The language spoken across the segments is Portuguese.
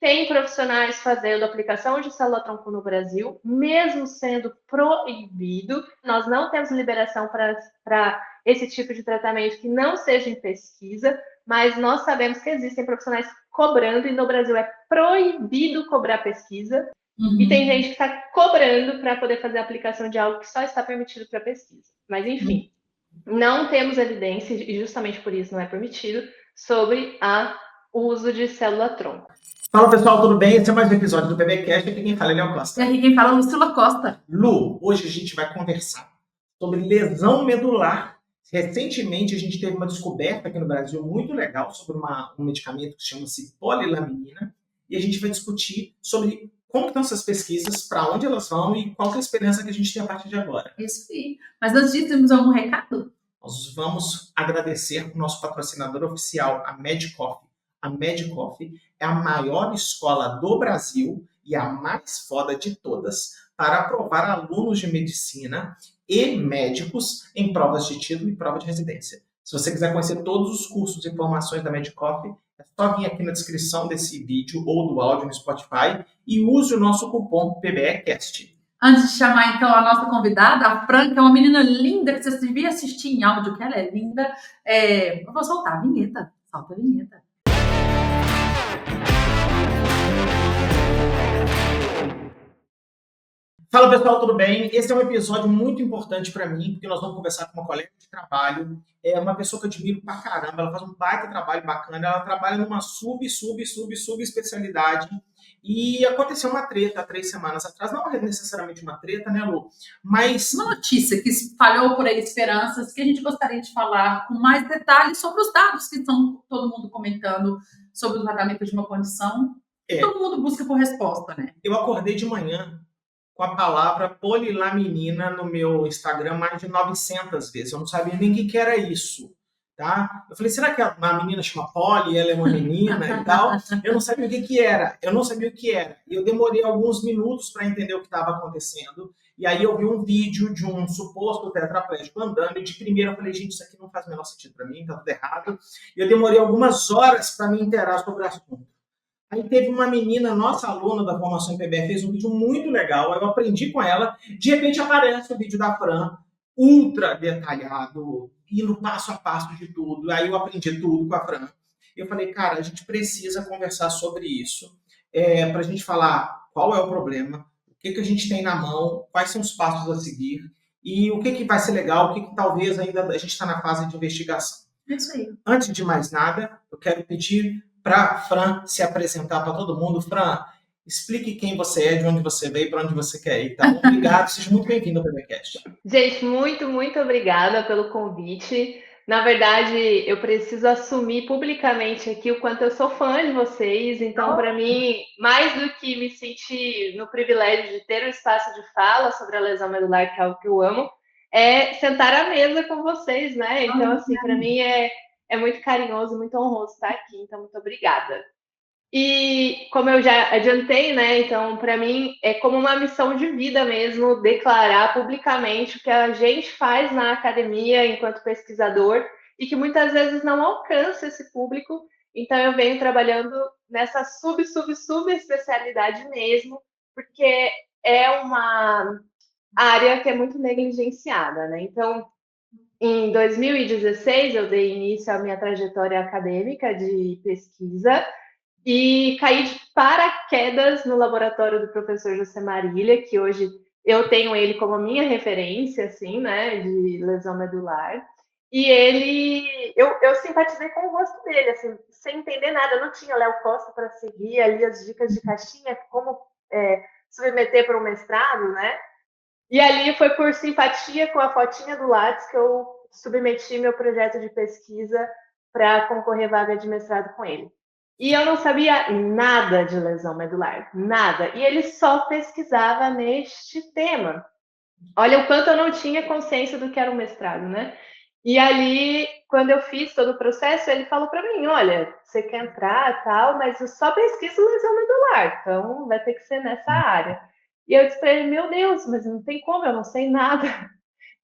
tem profissionais fazendo aplicação de célula-tronco no Brasil, mesmo sendo proibido. Nós não temos liberação para esse tipo de tratamento que não seja em pesquisa, mas nós sabemos que existem profissionais cobrando, e no Brasil é proibido cobrar pesquisa. E tem gente que está cobrando para poder fazer a aplicação de algo que só está permitido para pesquisa. Mas, enfim, não temos evidência, e justamente por isso não é permitido, sobre o uso de célula-tronco. Fala pessoal, tudo bem? Esse é mais um episódio do PBcast. Aqui quem fala é Léo Costa. E aqui quem fala é Lucila Costa. Lu, hoje a gente vai conversar sobre lesão medular. Recentemente a gente teve uma descoberta aqui no Brasil muito legal sobre um medicamento que chama-se polilaminina, e a gente vai discutir sobre como estão essas pesquisas, para onde elas vão e qual é a esperança que a gente tem a partir de agora. Isso aí. Mas antes disso, temos algum recado? Nós vamos agradecer o nosso patrocinador oficial, a Medicoff. A Medicoff é a maior escola do Brasil e a mais foda de todas para aprovar alunos de medicina e médicos em provas de título e prova de residência. Se você quiser conhecer todos os cursos e informações da Medicoff, é só vir aqui na descrição desse vídeo ou do áudio no Spotify e use o nosso cupom PBEcast. Antes de chamar, então, a nossa convidada, a Fran, que é uma menina linda, que vocês deviam assistir em áudio, que ela é linda. Eu vou soltar a vinheta. Solta a vinheta. Fala pessoal, tudo bem? Esse é um episódio muito importante para mim, porque nós vamos conversar com uma colega de trabalho, é uma pessoa que eu admiro pra caramba, ela faz um baita trabalho bacana, ela trabalha numa subespecialidade, e aconteceu uma treta há 3 semanas atrás, não é necessariamente uma treta, né, Lu? Mas uma notícia que espalhou por aí esperanças, que a gente gostaria de falar com mais detalhes sobre os dados que estão todo mundo comentando sobre o tratamento de uma condição. Todo mundo busca por resposta, né? Eu acordei de manhã com a palavra polilaminina no meu Instagram mais de 900 vezes. Eu não sabia nem o que era isso, tá? Eu falei, será que a menina chama Poli, ela é uma menina e tal? Eu não sabia o que era. E eu demorei alguns minutos para entender o que estava acontecendo. E aí eu vi um vídeo de um suposto tetraplégico andando, e de primeira eu falei, gente, isso aqui não faz o menor sentido para mim, tá tudo errado. E eu demorei algumas horas para me inteirar sobre o assunto. Aí teve uma menina, nossa aluna da formação em PBE, fez um vídeo muito legal, eu aprendi com ela, de repente aparece o vídeo da Fran, ultra detalhado, indo passo a passo de tudo, aí eu aprendi tudo com a Fran. Eu falei, cara, a gente precisa conversar sobre isso, para a gente falar qual é o problema, o que a gente tem na mão, quais são os passos a seguir, e o que vai ser legal, o que talvez ainda a gente está na fase de investigação. Isso aí. Antes de mais nada, eu quero pedir para a Fran se apresentar para todo mundo. Fran, explique quem você é, de onde você veio, para onde você quer ir. Tá? Obrigado, seja muito bem-vindo ao PBcast. Gente, muito, muito obrigada pelo convite. Na verdade, eu preciso assumir publicamente aqui o quanto eu sou fã de vocês. Então, para mim, mais do que me sentir no privilégio de ter um espaço de fala sobre a lesão medular, que é algo que eu amo, é sentar à mesa com vocês, né? Então, assim, para mim é muito carinhoso, muito honroso estar aqui. Então, muito obrigada. E como eu já adiantei, né? Então, para mim, é como uma missão de vida mesmo declarar publicamente o que a gente faz na academia enquanto pesquisador e que muitas vezes não alcança esse público. Então, eu venho trabalhando nessa subespecialidade mesmo, porque é uma área que é muito negligenciada, né? Então, em 2016, eu dei início à minha trajetória acadêmica de pesquisa e caí de paraquedas no laboratório do professor José Marília, que hoje eu tenho ele como minha referência, assim, né, de lesão medular. E eu simpatizei com o rosto dele, assim, sem entender nada. Eu não tinha Léo Costa para seguir ali as dicas de caixinha, como submeter para um mestrado, né? E ali foi por simpatia com a fotinha do Lattes que eu submeti meu projeto de pesquisa para concorrer vaga de mestrado com ele. E eu não sabia nada de lesão medular, nada. E ele só pesquisava neste tema. Olha o quanto eu não tinha consciência do que era um mestrado, né? E ali, quando eu fiz todo o processo, ele falou para mim, olha, você quer entrar tal, mas eu só pesquiso lesão medular, então vai ter que ser nessa área. E eu disse para ele, meu Deus, mas não tem como, eu não sei nada.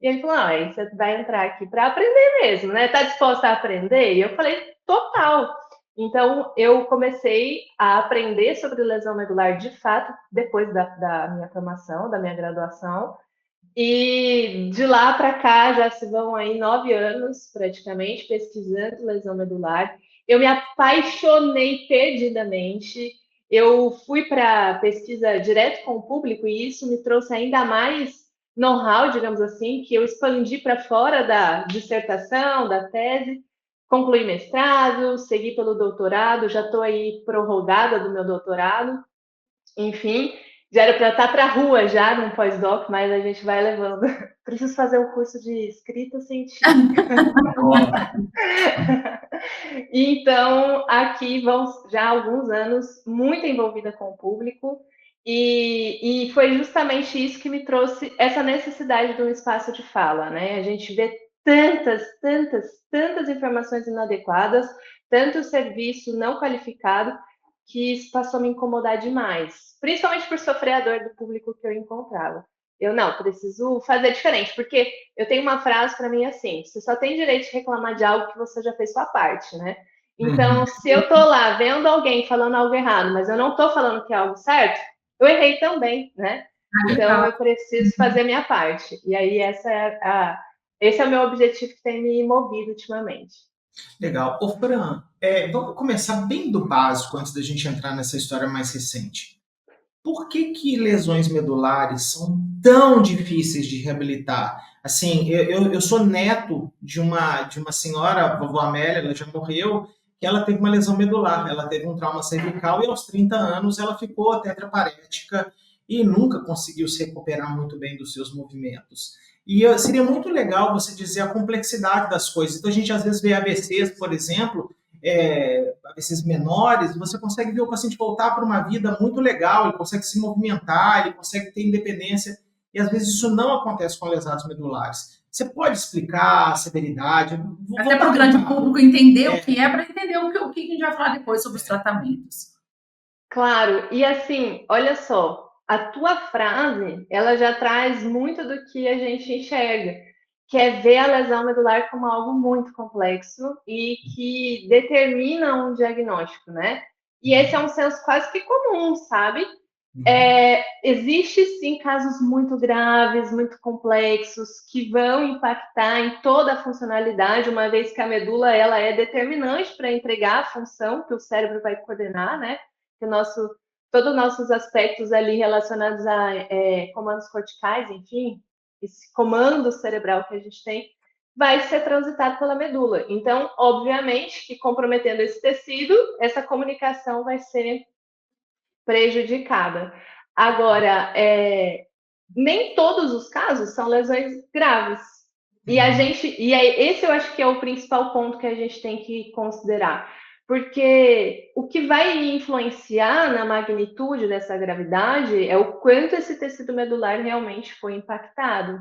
E ele falou, não, aí você vai entrar aqui para aprender mesmo, né? Tá disposta a aprender? E eu falei, total. Então, eu comecei a aprender sobre lesão medular de fato depois da minha formação, da minha graduação. E de lá para cá já se vão aí 9 anos, praticamente, pesquisando lesão medular. Eu me apaixonei perdidamente. Eu fui para pesquisa direto com o público e isso me trouxe ainda mais know-how, digamos assim, que eu expandi para fora da dissertação, da tese. Concluí mestrado, segui pelo doutorado, já estou aí prorrogada do meu doutorado. Enfim, já era para estar para a rua já num pós-doc, mas a gente vai levando. Preciso fazer o curso de escrita científica. Então, aqui vão já há alguns anos muito envolvida com o público, e foi justamente isso que me trouxe essa necessidade de um espaço de fala, né? A gente vê tantas informações inadequadas, tanto serviço não qualificado, que isso passou a me incomodar demais, principalmente por sofrer a dor do público que eu encontrava. Eu não, preciso fazer diferente, porque eu tenho uma frase para mim assim: você só tem direito de reclamar de algo que você já fez sua parte, né? Então, se eu tô lá vendo alguém falando algo errado, mas eu não tô falando que é algo certo, eu errei também, né? Então, eu preciso fazer a minha parte. E aí, esse é o meu objetivo que tem me movido ultimamente. Legal. Ô, Fran, vamos começar bem do básico antes da gente entrar nessa história mais recente. Por que lesões medulares são tão difíceis de reabilitar? Assim, eu sou neto de uma senhora, a vovó Amélia, ela já morreu, que ela teve uma lesão medular, ela teve um trauma cervical e aos 30 anos ela ficou tetraparética e nunca conseguiu se recuperar muito bem dos seus movimentos. E seria muito legal você dizer a complexidade das coisas. Então a gente às vezes vê AVCs, por exemplo, AVCs menores, você consegue ver o paciente voltar para uma vida muito legal, ele consegue se movimentar, ele consegue ter independência, e às vezes isso não acontece com lesados medulares. Você pode explicar a severidade? Até para o grande público entender o que é, para entender o que a gente vai falar depois sobre os tratamentos. Claro, e assim, olha só, a tua frase, ela já traz muito do que a gente enxerga, que é ver a lesão medular como algo muito complexo e que determina um diagnóstico, né? E esse é um senso quase que comum, sabe? Existe sim casos muito graves, muito complexos, que vão impactar em toda a funcionalidade, uma vez que a medula ela é determinante para entregar a função que o cérebro vai coordenar, né? Que todos os nossos aspectos ali relacionados a comandos corticais, enfim, esse comando cerebral que a gente tem, vai ser transitado pela medula. Então, obviamente, que comprometendo esse tecido, essa comunicação vai ser prejudicada. Agora, nem todos os casos são lesões graves. E esse eu acho que é o principal ponto que a gente tem que considerar. Porque o que vai influenciar na magnitude dessa gravidade é o quanto esse tecido medular realmente foi impactado.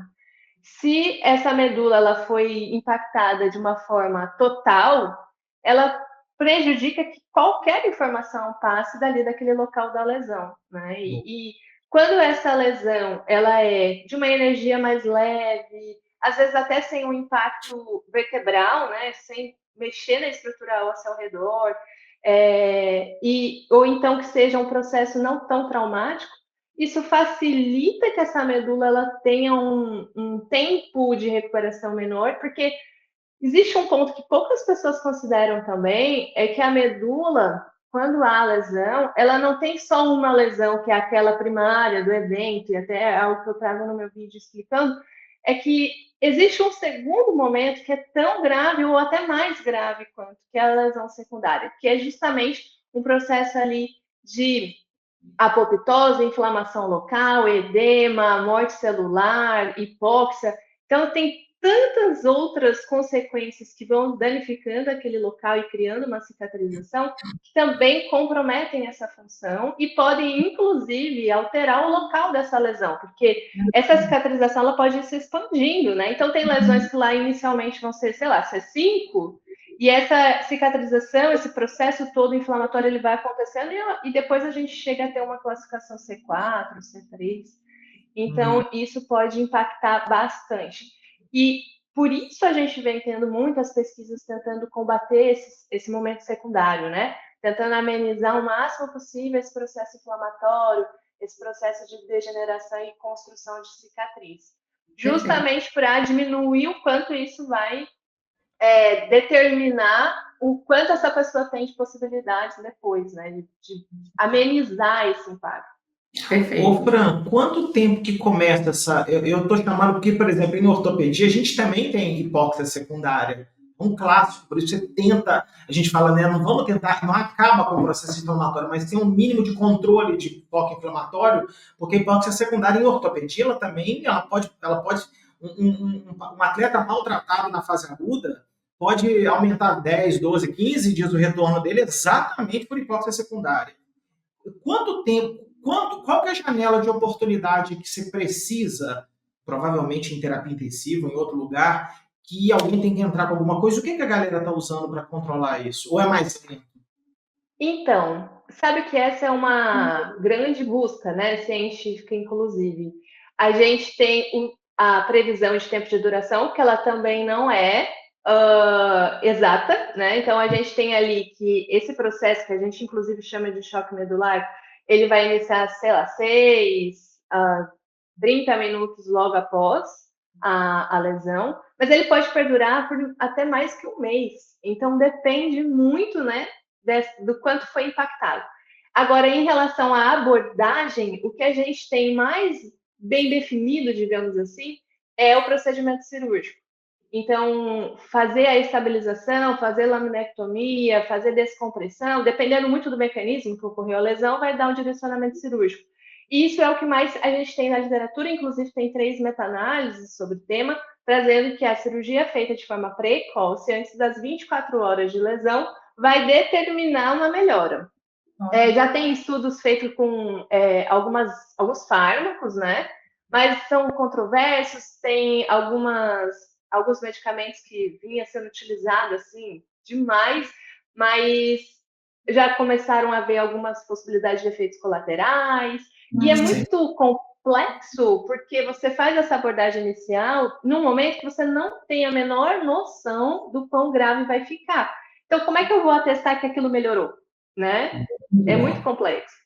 Se essa medula ela foi impactada de uma forma total, ela prejudica que qualquer informação passe dali daquele local da lesão, né? E quando essa lesão ela é de uma energia mais leve, às vezes até sem um impacto vertebral, né? Sem mexer na estrutura óssea ao redor, ou então que seja um processo não tão traumático, isso facilita que essa medula ela tenha um tempo de recuperação menor, porque existe um ponto que poucas pessoas consideram também, é que a medula, quando há lesão, ela não tem só uma lesão, que é aquela primária do evento, e até algo que eu trago no meu vídeo explicando, é que existe um segundo momento que é tão grave ou até mais grave quanto, que é a lesão secundária, que é justamente um processo ali de apoptose, inflamação local, edema, morte celular, hipóxia. Então, tem tantas outras consequências que vão danificando aquele local e criando uma cicatrização que também comprometem essa função e podem, inclusive, alterar o local dessa lesão, porque essa cicatrização ela pode ir se expandindo, né? Então, tem lesões que lá inicialmente vão ser, sei lá, C5, e essa cicatrização, esse processo todo inflamatório, ele vai acontecendo e depois a gente chega a ter uma classificação C4, C3. Então, isso pode impactar bastante. E por isso a gente vem tendo muitas pesquisas tentando combater esse momento secundário, né? Tentando amenizar o máximo possível esse processo inflamatório, esse processo de degeneração e construção de cicatriz. Justamente para diminuir o quanto isso vai determinar o quanto essa pessoa tem de possibilidades depois, né? De amenizar esse impacto. Perfeito. Ô, Fran, quanto tempo que começa essa... Eu estou chamando porque, por exemplo, em ortopedia, a gente também tem hipóxia secundária. Um clássico, por isso você tenta... A gente fala, né, não vamos tentar... Não acaba com o processo inflamatório, mas tem um mínimo de controle de foco inflamatório, porque a hipóxia secundária em ortopedia, ela também... Ela pode um atleta maltratado na fase aguda pode aumentar 10, 12, 15 dias o retorno dele exatamente por hipóxia secundária. Quanto tempo... Qual que é a janela de oportunidade que você precisa, provavelmente em terapia intensiva, em outro lugar, que alguém tem que entrar com alguma coisa? O que a galera está usando para controlar isso? Ou é mais lento? Então, sabe que essa é uma grande busca, né, científica, inclusive. A gente tem a previsão de tempo de duração, que ela também não é exata, né? Então, a gente tem ali que esse processo, que a gente inclusive chama de choque medular, ele vai iniciar, sei lá, 30 minutos logo após a lesão, mas ele pode perdurar por até mais que um mês. Então, depende muito, né, do quanto foi impactado. Agora, em relação à abordagem, o que a gente tem mais bem definido, digamos assim, é o procedimento cirúrgico. Então, fazer a estabilização, fazer laminectomia, fazer descompressão, dependendo muito do mecanismo que ocorreu a lesão, vai dar um direcionamento cirúrgico. E isso é o que mais a gente tem na literatura, inclusive tem 3 meta-análises sobre o tema, trazendo que a cirurgia feita de forma precoce, antes das 24 horas de lesão, vai determinar uma melhora. Já tem estudos feitos com alguns fármacos, né? Mas são controversos, tem alguns medicamentos que vinham sendo utilizados assim demais, mas já começaram a haver algumas possibilidades de efeitos colaterais, e é muito complexo, porque você faz essa abordagem inicial num momento que você não tem a menor noção do quão grave vai ficar. Então, como é que eu vou atestar que aquilo melhorou, né? É muito complexo.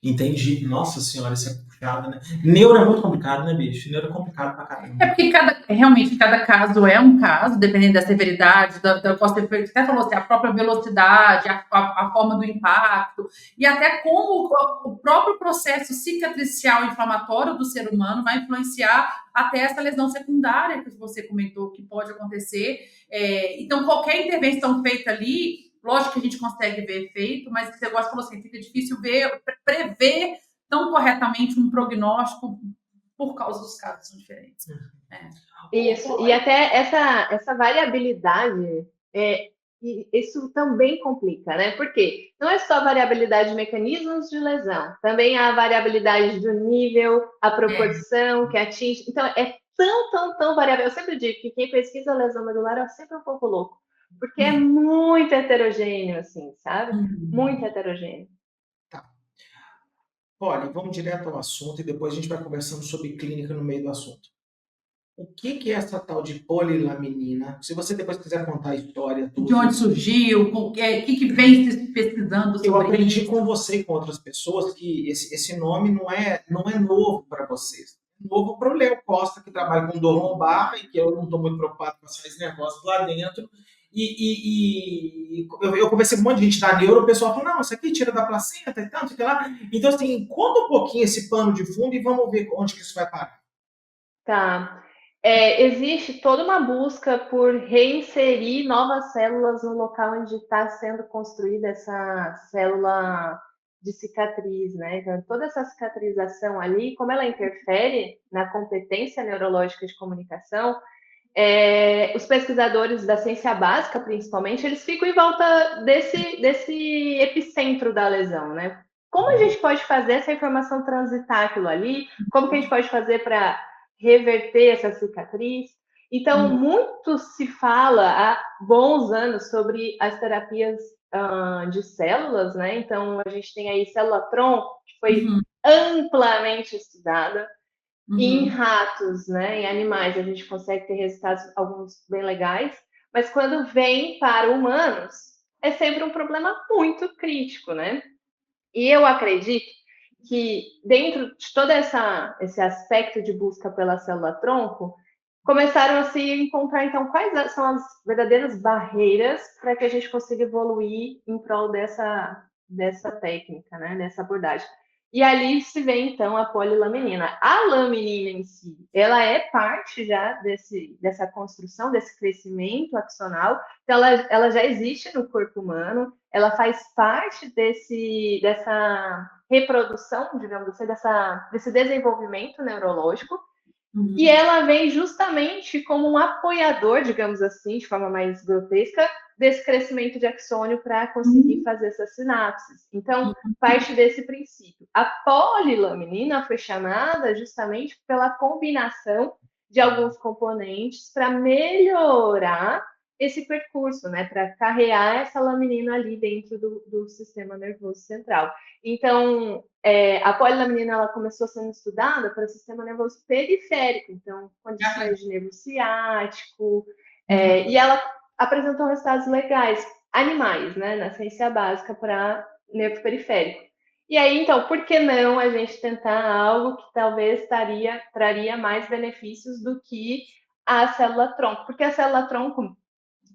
Entendi. Nossa senhora, isso é complicado, né? Neuro é muito complicado, né, bicho? Neuro é complicado pra caramba. É porque realmente cada caso é um caso, dependendo da severidade, você até falou assim, a própria velocidade, a forma do impacto, e até como o próprio processo cicatricial inflamatório do ser humano vai influenciar até essa lesão secundária que você comentou que pode acontecer. Então, qualquer intervenção feita ali, lógico que a gente consegue ver efeito, mas você falou assim, fica difícil prever tão corretamente um prognóstico por causa dos casos são diferentes. Isso, e até essa variabilidade, isso também complica, né? Porque não é só a variabilidade de mecanismos de lesão, também há a variabilidade do nível, a proporção que atinge. Então, é tão variável. Eu sempre digo que quem pesquisa lesão medular é sempre um pouco louco, porque é muito heterogêneo, assim, sabe? Muito heterogêneo. Tá. Olha, vamos direto ao assunto e depois a gente vai conversando sobre clínica no meio do assunto. O que é essa tal de polilaminina? Se você depois quiser contar a história... De onde surgiu, o que vem se pesquisando sobre isso? Eu aprendi com você e com outras pessoas que esse nome não é novo para vocês. É novo para o Léo Costa, que trabalha com dor lombar e que eu não estou muito preocupado com esses negócios lá dentro. E eu conversei com um monte de gente da neuro, o pessoal falou, não, isso aqui tira da placenta e tanto, que lá. Então, assim, conta um pouquinho esse pano de fundo e vamos ver onde que isso vai parar. Tá. Existe toda uma busca por reinserir novas células no local onde está sendo construída essa célula de cicatriz, né? Então, toda essa cicatrização ali, como ela interfere na competência neurológica de comunicação, os pesquisadores da ciência básica, principalmente, eles ficam em volta desse epicentro da lesão, né? Como a gente pode fazer essa informação transitar aquilo ali? Como que a gente pode fazer para reverter essa cicatriz? Então, muito se fala há bons anos sobre as terapias de células, né? Então, a gente tem aí célula-tronco, que foi amplamente estudada. Em ratos, né, em animais, a gente consegue ter resultados, alguns bem legais, mas quando vem para humanos, é sempre um problema muito crítico, né? E eu acredito que dentro de todo esse aspecto de busca pela célula-tronco, começaram a se encontrar, então, quais são as verdadeiras barreiras para que a gente consiga evoluir em prol dessa técnica, né, dessa abordagem. E ali se vê, então, a polilaminina. A laminina em si, ela é parte já dessa construção, desse crescimento axonal, então ela já existe no corpo humano, ela faz parte dessa reprodução, digamos assim, desse desenvolvimento neurológico, e ela vem justamente como um apoiador, digamos assim, de forma mais grotesca, desse crescimento de axônio para conseguir fazer essas sinapses. Então, parte desse princípio. A polilaminina foi chamada justamente pela combinação de alguns componentes para melhorar esse percurso, né, para carrear essa laminina ali dentro do sistema nervoso central. Então, a polilaminina ela começou sendo estudada para o sistema nervoso periférico, então, condições de nervo ciático, e ela apresentou resultados legais, animais, né, na ciência básica para nervo periférico. E aí, então, por que não a gente tentar algo que talvez traria mais benefícios do que a célula-tronco? Porque a célula-tronco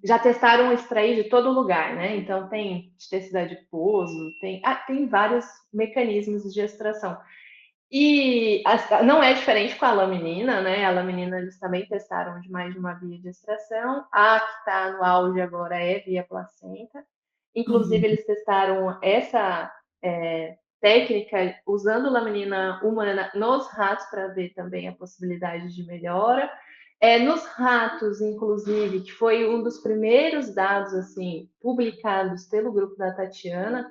já testaram extrair de todo lugar, né? Então tem de tecido adiposo, tem vários mecanismos de extração. E não é diferente com a laminina, né? A laminina eles também testaram de mais de uma via de extração. A que está no auge agora é via placenta. Inclusive, eles testaram essa técnica usando laminina humana nos ratos para ver também a possibilidade de melhora. Nos ratos, inclusive, que foi um dos primeiros dados assim publicados pelo grupo da Tatiana,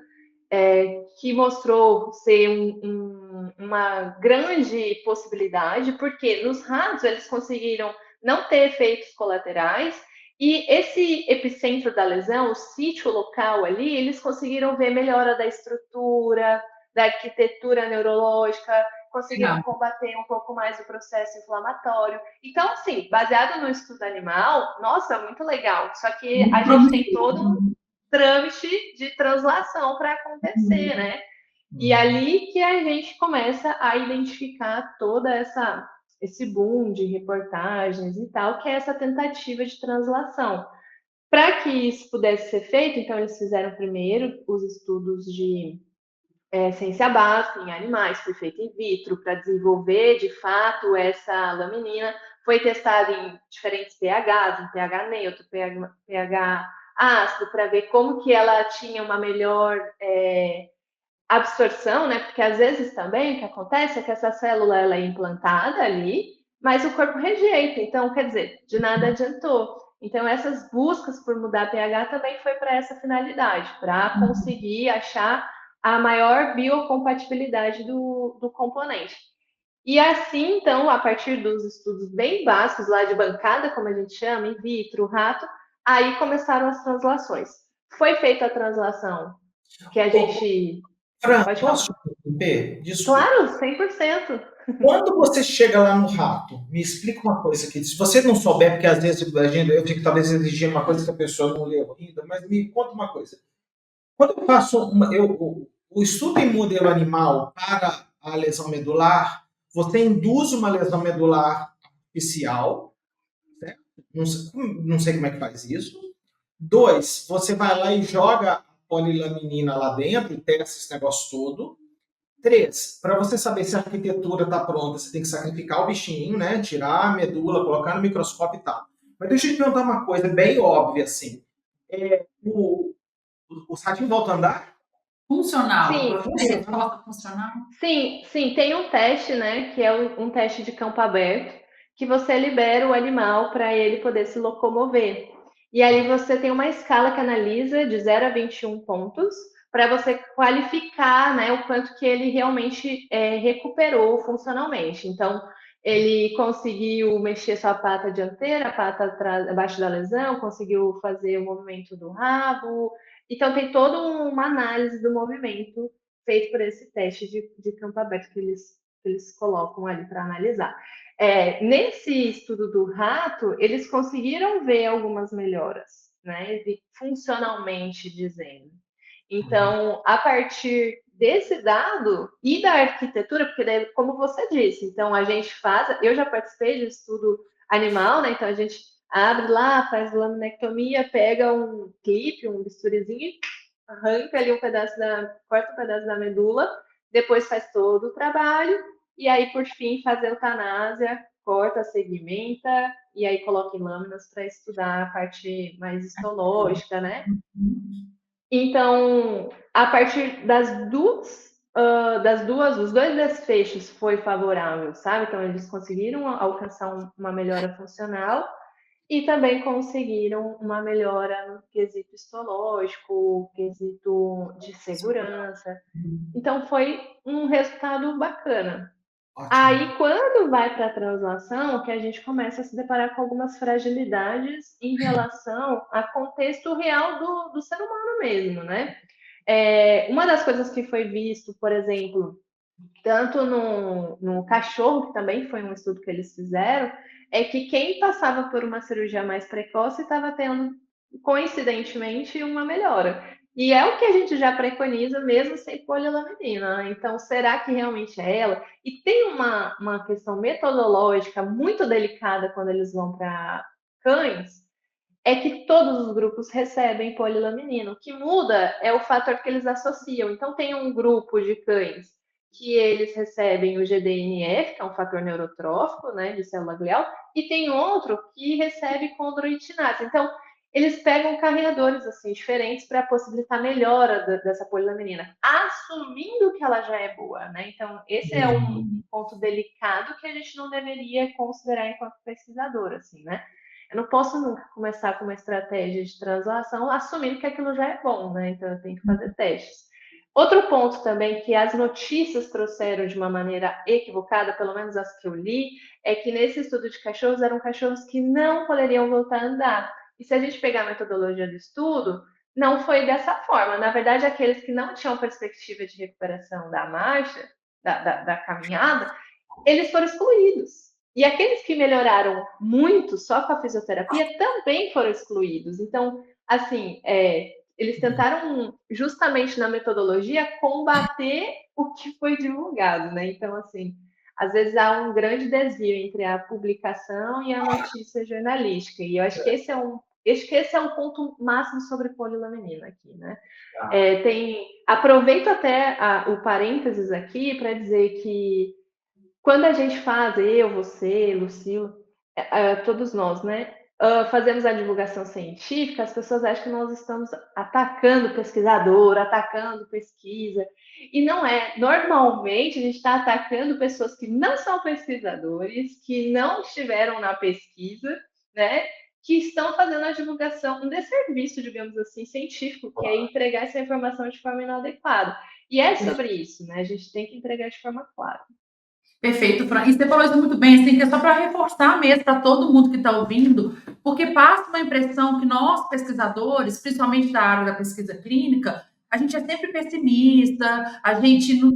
que mostrou ser uma grande possibilidade, porque nos ratos eles conseguiram não ter efeitos colaterais e esse epicentro da lesão, o sítio local ali, eles conseguiram ver melhora da estrutura, da arquitetura neurológica, conseguiram combater um pouco mais o processo inflamatório. Então, assim, baseado no estudo animal, nossa, muito legal. Só que a gente tem todo um trâmite de translação para acontecer, né? E ali que a gente começa a identificar toda esse boom de reportagens e tal, que é essa tentativa de translação. Para que isso pudesse ser feito, então eles fizeram primeiro os estudos de ciência básica em animais, foi feito in vitro para desenvolver de fato essa laminina, foi testado em diferentes pHs, em pH neutro, pH ácido, para ver como que ela tinha uma melhor absorção, né? Porque às vezes também o que acontece é que essa célula ela é implantada ali, mas o corpo rejeita. Então, quer dizer, de nada adiantou. Então, essas buscas por mudar pH também foi para essa finalidade, para conseguir achar a maior biocompatibilidade do componente. E assim, então, a partir dos estudos bem básicos lá de bancada, como a gente chama, in vitro, rato, aí começaram as translações. Foi feita a translação que a gente... Fran, Pode posso falar. te interromper? Desculpa. Claro, 100%. Quando você chega lá no rato, me explica uma coisa aqui. Se você não souber, porque às vezes eu fico talvez exigindo uma coisa que a pessoa não leu ainda, mas me conta uma coisa. Quando eu faço o estudo em modelo animal para a lesão medular, você induz uma lesão medular artificial, certo? Não sei como é que faz isso. 2, você vai lá e joga a polilaminina lá dentro e testa esse negócio todo. 3, para você saber se a arquitetura está pronta, você tem que sacrificar o bichinho, né? Tirar a medula, colocar no microscópio e tal. Mas deixa eu te perguntar uma coisa bem óbvia, assim. Os ratinhos voltam a andar? Funcional. Sim, Funcional. sim, tem um teste, né? Que é um teste de campo aberto, que você libera o animal para ele poder se locomover. E aí você tem uma escala que analisa de 0 a 21 pontos para você qualificar, né, o quanto que ele realmente recuperou funcionalmente. Então, ele conseguiu mexer sua pata dianteira, a pata abaixo da lesão, conseguiu fazer o movimento do rabo. Então, tem toda uma análise do movimento feito por esse teste de campo aberto que que eles colocam ali para analisar. Nesse estudo do rato, eles conseguiram ver algumas melhoras, né? Funcionalmente dizendo. Então, a partir desse dado e da arquitetura, porque daí, como você disse, então a gente faz, eu já participei de estudo animal, né? Então a gente abre lá, faz laminectomia, pega um clipe, um bisturizinho, arranca ali corta um pedaço da medula, depois faz todo o trabalho, e aí, por fim, faz a eutanásia, corta, segmenta, e aí coloca em lâminas para estudar a parte mais histológica, né? Então, a partir os dois desfechos foi favorável, sabe? Então, eles conseguiram alcançar uma melhora funcional e também conseguiram uma melhora no quesito histológico, quesito de segurança. Então, foi um resultado bacana. Ótimo. Aí, quando vai para a translação, que a gente começa a se deparar com algumas fragilidades em relação ao contexto real do ser humano mesmo, né? Uma das coisas que foi visto, por exemplo, tanto no cachorro, que também foi um estudo que eles fizeram, é que quem passava por uma cirurgia mais precoce estava tendo, coincidentemente, uma melhora. E é o que a gente já preconiza, mesmo sem polilaminina, né? Então, será que realmente é ela? E tem uma questão metodológica muito delicada quando eles vão para cães, é que todos os grupos recebem polilaminina. O que muda é o fator que eles associam. Então, tem um grupo de cães que eles recebem o GDNF, que é um fator neurotrófico, né, de célula glial, e tem outro que recebe condroitinase. Então, eles pegam carreadores assim diferentes para possibilitar a melhora dessa polilaminina, assumindo que ela já é boa, né? Então, esse é um ponto delicado que a gente não deveria considerar enquanto pesquisador, assim, né? Eu não posso nunca começar com uma estratégia de translação assumindo que aquilo já é bom, né? Então, eu tenho que fazer testes. Outro ponto também que as notícias trouxeram de uma maneira equivocada, pelo menos as que eu li, é que nesse estudo de cachorros eram cachorros que não poderiam voltar a andar. E se a gente pegar a metodologia do estudo, não foi dessa forma. Na verdade, aqueles que não tinham perspectiva de recuperação da marcha, da caminhada, eles foram excluídos. E aqueles que melhoraram muito só com a fisioterapia também foram excluídos. Então, assim, eles tentaram, justamente na metodologia, combater o que foi divulgado, né? Então, assim, às vezes há um grande desvio entre a publicação e a notícia jornalística. E eu acho que esse é um ponto máximo sobre polilaminina aqui, né? Aproveito até o parênteses aqui para dizer que quando a gente faz, eu, você, Lucila, todos nós, né? Fazemos a divulgação científica, as pessoas acham que nós estamos atacando pesquisador, atacando pesquisa. E não é. Normalmente, a gente está atacando pessoas que não são pesquisadores, que não estiveram na pesquisa, né? Que estão fazendo a divulgação, um desserviço, digamos assim, científico, que é entregar essa informação de forma inadequada. E é sobre isso, né? A gente tem que entregar de forma clara. Perfeito, Fran. E você falou isso muito bem, assim, que é só para reforçar mesmo para todo mundo que está ouvindo, porque passa uma impressão que nós, pesquisadores, principalmente da área da pesquisa clínica, a gente é sempre pessimista, a gente não.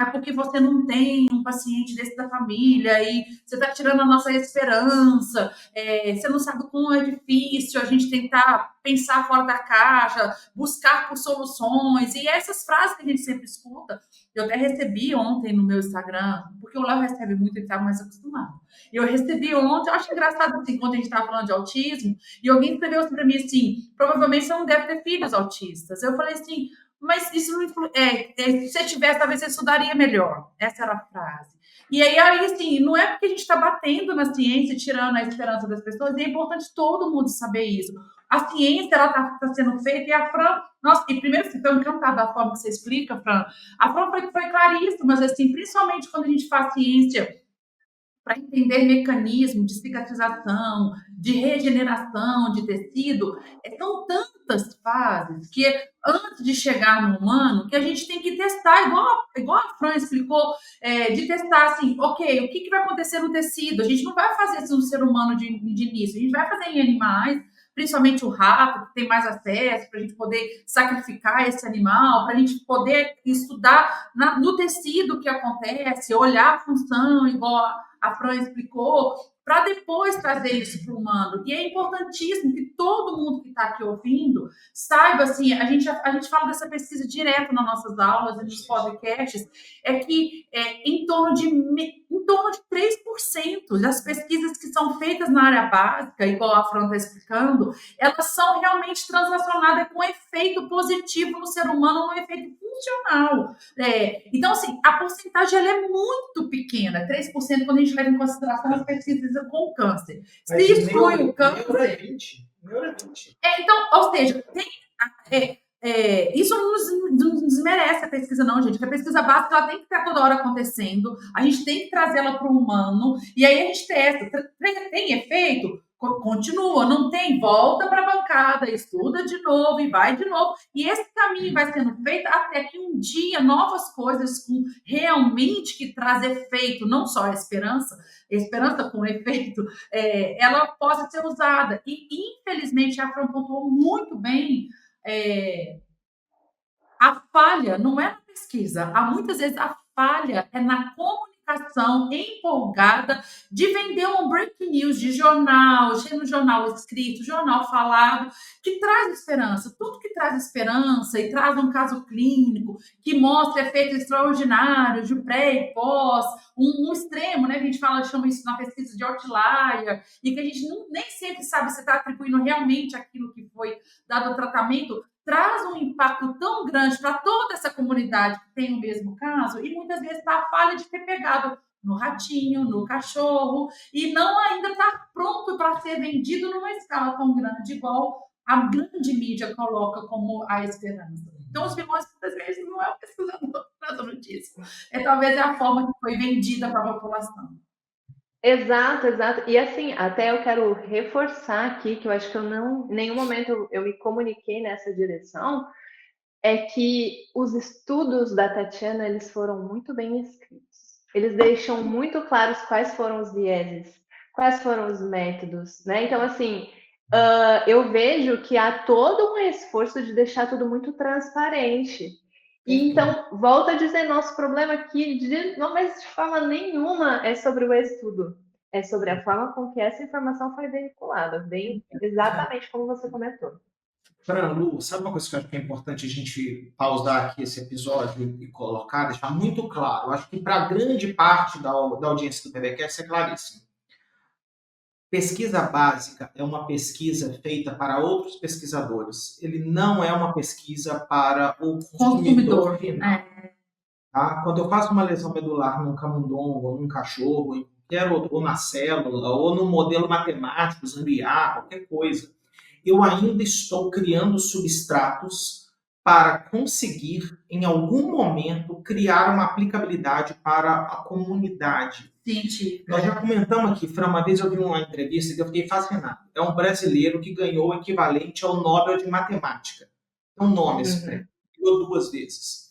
É porque você não tem um paciente desse da família e você está tirando a nossa esperança, você não sabe como é difícil a gente tentar pensar fora da caixa, buscar por soluções, e essas frases que a gente sempre escuta. Eu até recebi ontem no meu Instagram, porque o Léo recebe muito, ele está mais acostumado. E eu recebi ontem, eu acho engraçado assim, quando a gente estava falando de autismo, e alguém escreveu assim para mim assim, provavelmente você não deve ter filhos autistas. Eu falei assim, mas isso não influi. Se você tivesse, talvez você estudaria melhor. Essa era a frase. E aí, assim, não é porque a gente está batendo na ciência, tirando a esperança das pessoas, e é importante todo mundo saber isso. A ciência, ela está sendo feita, e a Fran, nossa, e primeiro, estou encantada da forma que você explica, Fran. A Fran foi claríssima, mas assim, principalmente quando a gente faz ciência para entender mecanismo de cicatrização, de regeneração de tecido, são tantas fases que antes de chegar no humano, que a gente tem que testar, igual a Fran explicou, de testar assim, ok, o que vai acontecer no tecido? A gente não vai fazer isso no ser humano de início, a gente vai fazer em animais, principalmente o rato, que tem mais acesso, para a gente poder sacrificar esse animal, para a gente poder estudar no tecido o que acontece, olhar a função, igual a Fran explicou, para depois trazer isso para o humano. E é importantíssimo que todo mundo que está aqui ouvindo saiba, assim, a gente fala dessa pesquisa direto nas nossas aulas e nos podcasts, é que em torno de 3% das pesquisas que são feitas na área básica, igual a Fran está explicando, elas são realmente transacionadas com efeito positivo no ser humano, um efeito funcional. Então, assim, a porcentagem ela é muito pequena, 3% quando a gente leva em consideração as pesquisas com câncer. Mas se exclui o câncer... Neuro é 20. Então, ou seja, isso não desmerece a pesquisa, não, gente. A pesquisa básica ela tem que estar toda hora acontecendo, a gente tem que trazê-la para o humano, e aí a gente testa. Tem efeito? Continua, não tem? Volta para a bancada, estuda de novo e vai de novo. E esse caminho vai sendo feito até que um dia novas coisas com realmente que traz efeito, não só a esperança com efeito, ela possa ser usada. E, infelizmente, a Fran pontuou muito bem. A falha não é na pesquisa, muitas vezes a falha é na comunicação empolgada de vender um breaking news de jornal, no jornal escrito, jornal falado, que traz esperança. Tudo que traz esperança e traz um caso clínico que mostra efeitos extraordinários de pré e pós, um extremo, né? A gente chama isso na pesquisa de outlier, e que a gente nem sempre sabe se está atribuindo realmente aquilo que foi dado ao tratamento, traz um impacto tão grande para toda essa comunidade que tem o mesmo caso, e muitas vezes está a falha de ter pegado no ratinho, no cachorro, e não ainda está pronto para ser vendido numa escala tão grande, igual a grande mídia coloca como a esperança. Então, os vilões, muitas vezes, não é o pesquisador trazendo disso. Talvez a forma que foi vendida para a população. Exato. E assim, até eu quero reforçar aqui, que eu acho que em nenhum momento eu me comuniquei nessa direção, é que os estudos da Tatiana, eles foram muito bem escritos. Eles deixam muito claros quais foram os vieses, quais foram os métodos, né? Então, assim, eu vejo que há todo um esforço de deixar tudo muito transparente. E então, volto a dizer, nosso problema aqui, mas de forma nenhuma é sobre o estudo. É sobre a forma com que essa informação foi veiculada, bem exatamente como você comentou. Fran, Lu, sabe uma coisa que eu acho que é importante a gente pausar aqui esse episódio e colocar, deixar muito claro? Eu acho que para grande parte da audiência do PBcast é claríssimo. Pesquisa básica é uma pesquisa feita para outros pesquisadores. Ele não é uma pesquisa para o consumidor final. Tá? Quando eu faço uma lesão medular num camundongo, ou num cachorro, ou na célula, ou no modelo matemático, Zambiá, qualquer coisa, eu ainda estou criando substratos para conseguir, em algum momento, criar uma aplicabilidade para a comunidade. Científica. Nós já comentamos aqui, Fran, uma vez eu vi uma entrevista que eu fiquei fascinado. É um brasileiro que ganhou o equivalente ao Nobel de Matemática. É um nome esse prêmio. Ganhou 2 vezes.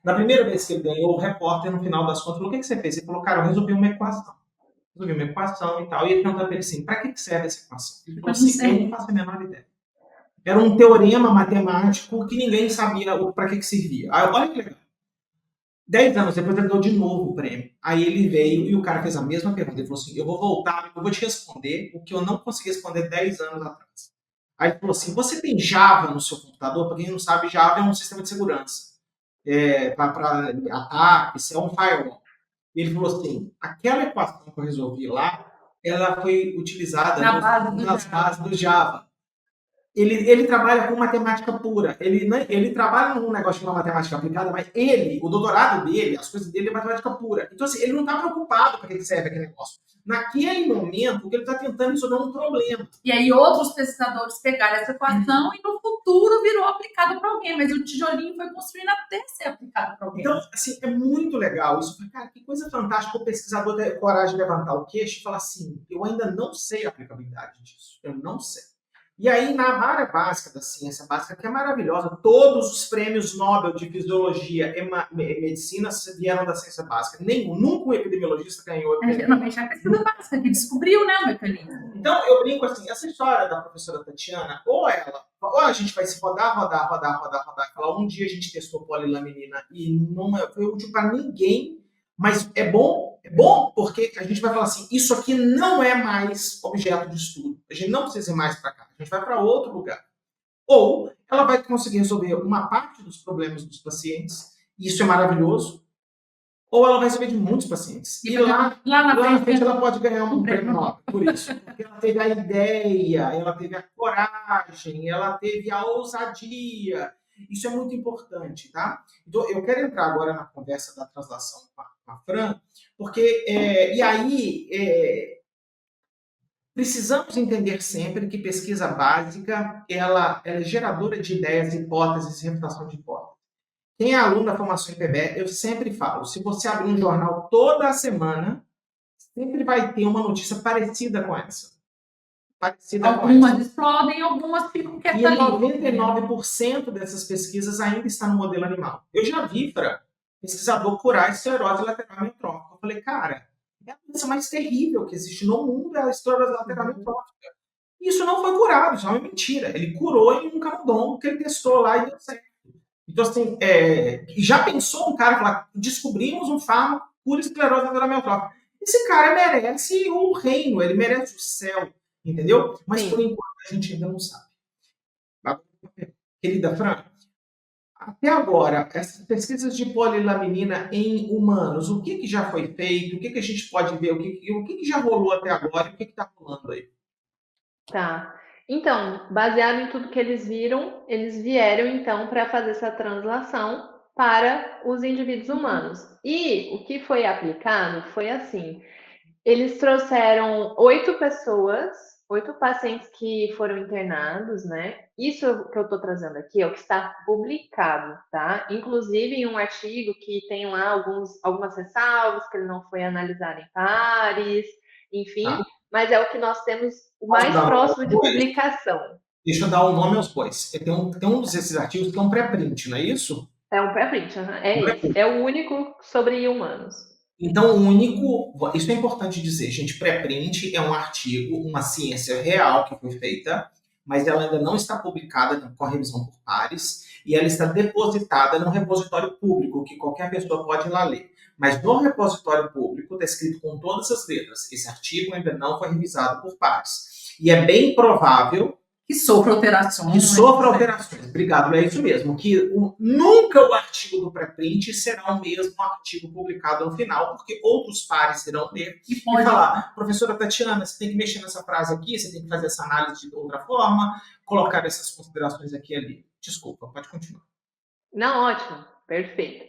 Na primeira vez que ele ganhou, o repórter, no final das contas, falou: o que você fez? Ele falou: cara, eu resolvi uma equação. E tal. E ele perguntou para ele assim: para que serve essa equação? Ele falou assim: eu não faço a menor ideia. Era um teorema matemático que ninguém sabia para que servia. Aí, olha que legal. 10 anos depois ele ganhou de novo o prêmio. Aí ele veio e o cara fez a mesma pergunta. Ele falou assim: eu vou voltar, eu vou te responder o que eu não consegui responder 10 anos atrás. Aí ele falou assim: você tem Java no seu computador? Para quem não sabe, Java é um sistema de segurança. Para ataques, é um firewall. E ele falou assim: aquela equação que eu resolvi lá, ela foi utilizada nas bases do Java. Ele trabalha com matemática pura. Ele trabalha num negócio de uma matemática aplicada, mas o doutorado dele, as coisas dele é matemática pura. Então, assim, ele não está preocupado para que serve aquele negócio. Naquele momento, o que ele está tentando resolver é um problema. E aí outros pesquisadores pegaram essa equação e no futuro virou aplicado para alguém, mas o tijolinho foi construindo até ser aplicado para alguém. Então, assim, é muito legal isso. Cara, que coisa fantástica o pesquisador ter coragem de levantar o queixo e falar assim: eu ainda não sei a aplicabilidade disso. Eu não sei. E aí, na área básica da ciência básica, que é maravilhosa, todos os prêmios Nobel de Fisiologia e Medicina vieram da ciência básica. Nenhum, nunca um epidemiologista ganhou. Geralmente é a pesquisa básica que descobriu, né, o mecanismo. Então, eu brinco assim, essa história da professora Tatiana, ou a gente vai se rodar, e falar, um dia a gente testou polilaminina e não foi útil para ninguém, mas é bom porque a gente vai falar assim, isso aqui não é mais objeto de estudo. A gente não precisa ir mais para cá, a gente vai para outro lugar. Ou ela vai conseguir resolver uma parte dos problemas dos pacientes, e isso é maravilhoso, ou ela vai saber de muitos pacientes. E lá na frente ela pode ganhar um prêmio Nobel por isso. Porque ela teve a ideia, ela teve a coragem, ela teve a ousadia. Isso é muito importante, tá? Então, eu quero entrar agora na conversa da translação com a Fran, porque, precisamos entender sempre que pesquisa básica ela é geradora de ideias, hipóteses e refutação de hipóteses. Quem é aluno da formação em PBE, eu sempre falo, se você abrir um jornal toda semana, sempre vai ter uma notícia parecida com essa. Algumas explodem, algumas ficam quietas. E 99% dessas pesquisas ainda está no modelo animal. Eu já vi, Fran, pesquisador curar esclerose lateral amiotrófica. Eu falei, cara, é a doença mais terrível que existe no mundo, é a esclerose lateral amiotrófica. Isso não foi curado, isso é uma mentira. Ele curou em um camundongo que ele testou lá e deu certo. Então, assim, já pensou um cara falar, descobrimos um fármaco por esclerose lateral amiotrófica. Esse cara merece o reino, ele merece o céu, entendeu? Mas, por enquanto, a gente ainda não sabe. Querida Fran, até agora, essas pesquisas de polilaminina em humanos, o que já foi feito? O que a gente pode ver? O que já rolou até agora? E o que está rolando aí? Tá. Então, baseado em tudo que eles viram, eles vieram então para fazer essa translação para os indivíduos humanos. E o que foi aplicado foi assim: eles trouxeram 8 pessoas, 8 pacientes que foram internados, né? Isso que eu estou trazendo aqui é o que está publicado, tá? Inclusive em um artigo que tem lá algumas ressalvas, que ele não foi analisado em pares, enfim, mas é o que nós temos o mais próximo de publicação. Deixa eu dar o nome aos bois. Tem um desses artigos que é um pré-print, não é isso? É um pré-print, é o único sobre humanos. Então, o único... Isso é importante dizer, gente. Pré-print é um artigo, uma ciência real que foi feita, mas ela ainda não está publicada com a revisão por pares, e ela está depositada num repositório público, que qualquer pessoa pode ir lá ler. Mas no repositório público está escrito com todas as letras. Esse artigo ainda não foi revisado por pares. E é bem provável que sofra alterações. Obrigado, é isso mesmo. Que nunca o artigo do pré-print será o mesmo artigo publicado no final, porque outros pares irão ler e falar, professora Tatiana, você tem que mexer nessa frase aqui, você tem que fazer essa análise de outra forma, colocar essas considerações aqui e ali. Desculpa, pode continuar. Não, ótimo, perfeito.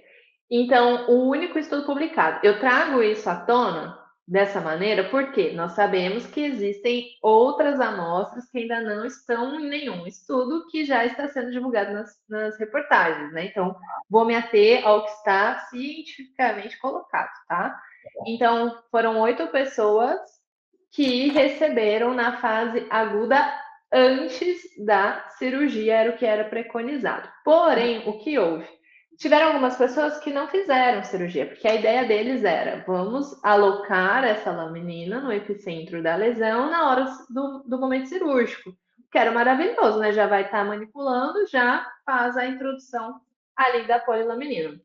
Então, o único estudo publicado. Eu trago isso à tona dessa maneira porque nós sabemos que existem outras amostras que ainda não estão em nenhum estudo que já está sendo divulgado nas reportagens, né? Então, vou me ater ao que está cientificamente colocado, tá? Então, foram 8 pessoas que receberam na fase aguda antes da cirurgia, era o que era preconizado. Porém, o que houve? Tiveram algumas pessoas que não fizeram cirurgia, porque a ideia deles era, vamos alocar essa laminina no epicentro da lesão na hora do momento cirúrgico, que era maravilhoso, né? Já vai estar manipulando, já faz a introdução ali da polilaminina.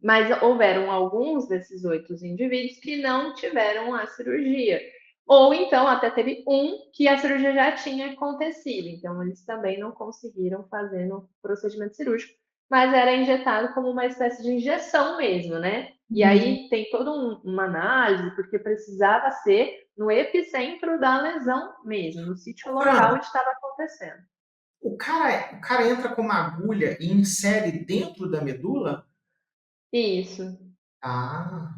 Mas houveram alguns desses 8 indivíduos que não tiveram a cirurgia. Ou então até teve um que a cirurgia já tinha acontecido, então eles também não conseguiram fazer no procedimento cirúrgico, mas era injetado como uma espécie de injeção mesmo, né? E aí tem toda uma análise, porque precisava ser no epicentro da lesão mesmo, no sítio local onde estava acontecendo. O cara entra com uma agulha e insere dentro da medula? Isso. Tá.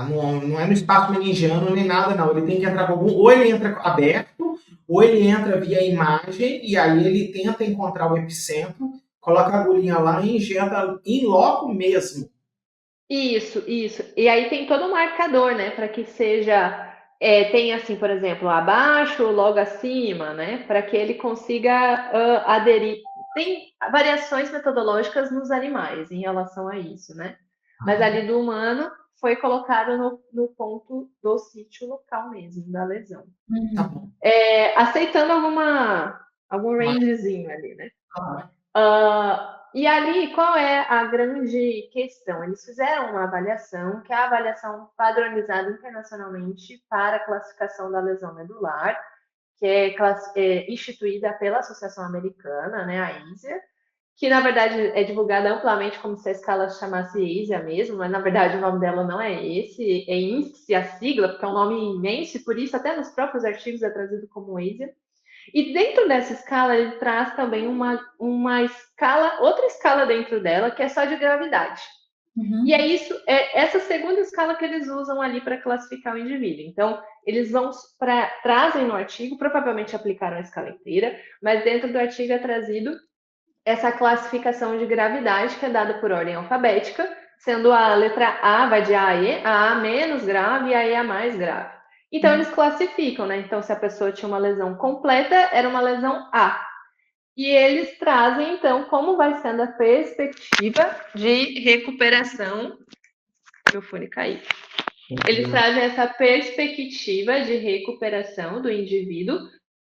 Não é no espaço meningiano nem nada, não. Ele tem que entrar com algum... Ou ele entra aberto, ou ele entra via imagem, e aí ele tenta encontrar o epicentro, coloca a agulhinha lá e injeta em loco mesmo. Isso. E aí tem todo um marcador, né, para que seja tem assim, por exemplo, abaixo, logo acima, né? Para que ele consiga aderir. Tem variações metodológicas nos animais em relação a isso, né? Mas ali do humano foi colocado no ponto do sítio local mesmo, da lesão. Tá bom. Aceitando algum rangezinho ali, né? E ali, qual é a grande questão? Eles fizeram uma avaliação, que é a avaliação padronizada internacionalmente para a classificação da lesão medular, que é instituída pela Associação Americana, né, a ISIA, que na verdade é divulgada amplamente como se a escala chamasse ISIA mesmo, mas na verdade o nome dela não é esse, é INSE a sigla, porque é um nome imenso, e por isso até nos próprios artigos é trazido como ISIA. E dentro dessa escala, ele traz também uma escala, outra escala dentro dela, que é só de gravidade. E é essa segunda escala que eles usam ali para classificar o indivíduo. Então, eles trazem no artigo, provavelmente aplicaram a escala inteira, mas dentro do artigo é trazido essa classificação de gravidade, que é dada por ordem alfabética, sendo a letra A, vai de A a E, a menos grave e a E a mais grave. Então, eles classificam, né? Então, se a pessoa tinha uma lesão completa, era uma lesão A. E eles trazem, então, como vai sendo a perspectiva de recuperação. Meu fone caiu. Eles trazem essa perspectiva de recuperação do indivíduo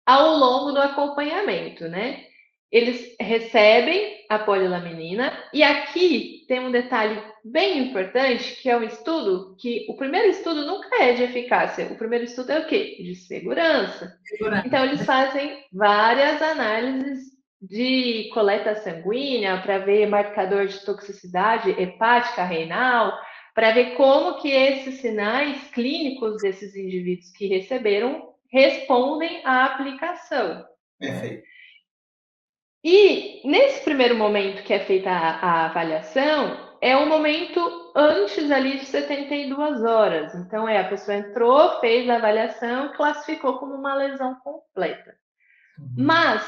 ao longo do acompanhamento, né? Eles recebem a polilaminina, e aqui tem um detalhe bem importante, que é um estudo que o primeiro estudo nunca é de eficácia, o primeiro estudo é o quê? De segurança. Então, eles fazem várias análises de coleta sanguínea para ver marcador de toxicidade hepática, renal, para ver como que esses sinais clínicos desses indivíduos que receberam respondem à aplicação. Perfeito. E nesse primeiro momento que é feita a avaliação, é um momento antes ali de 72 horas. Então, a pessoa entrou, fez a avaliação, classificou como uma lesão completa. Mas,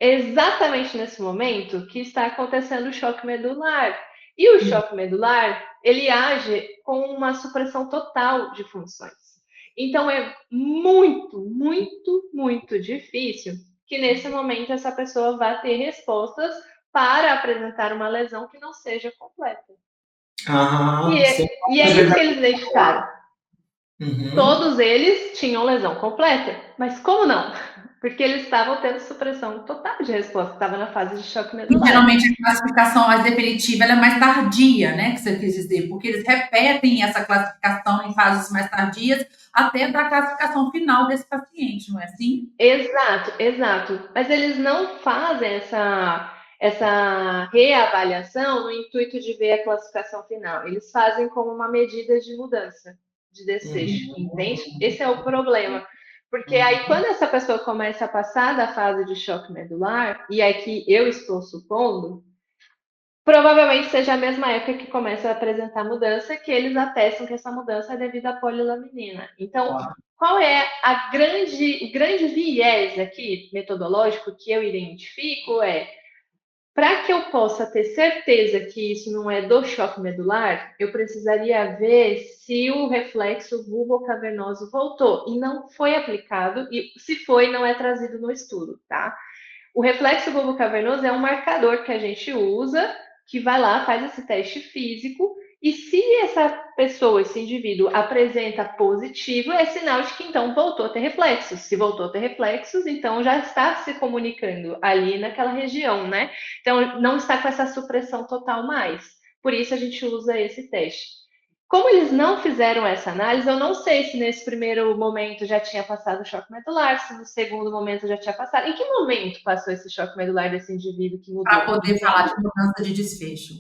exatamente nesse momento que está acontecendo o choque medular. E o choque medular, ele age com uma supressão total de funções. Então, é muito, muito, muito difícil que nesse momento essa pessoa vá ter respostas para apresentar uma lesão que não seja completa. E é isso que eles identificaram. Todos eles tinham lesão completa, mas como não? Porque eles estavam tendo supressão total de resposta, estava na fase de choque medular. E geralmente a classificação mais definitiva ela é mais tardia, né? Que você quis dizer, porque eles repetem essa classificação em fases mais tardias até da classificação final desse paciente, não é assim? Exato. Mas eles não fazem essa reavaliação no intuito de ver a classificação final. Eles fazem como uma medida de mudança de desfecho, entende? Esse é o problema. Porque aí, quando essa pessoa começa a passar da fase de choque medular, e aqui eu estou supondo, provavelmente seja a mesma época que começa a apresentar mudança, que eles atestam que essa mudança é devido à polilaminina. Então, qual é o grande viés aqui metodológico que eu identifico para que eu possa ter certeza que isso não é do choque medular, eu precisaria ver se o reflexo bulbocavernoso voltou e não foi aplicado, e se foi, não é trazido no estudo, tá? O reflexo bulbocavernoso é um marcador que a gente usa, que vai lá, faz esse teste físico, e se essa pessoa, esse indivíduo, apresenta positivo, é sinal de que então voltou a ter reflexos. Se voltou a ter reflexos, então já está se comunicando ali naquela região, né? Então não está com essa supressão total mais. Por isso a gente usa esse teste. Como eles não fizeram essa análise, eu não sei se nesse primeiro momento já tinha passado o choque medular, se no segundo momento já tinha passado. Em que momento passou esse choque medular desse indivíduo que mudou? Para poder falar de mudança de desfecho.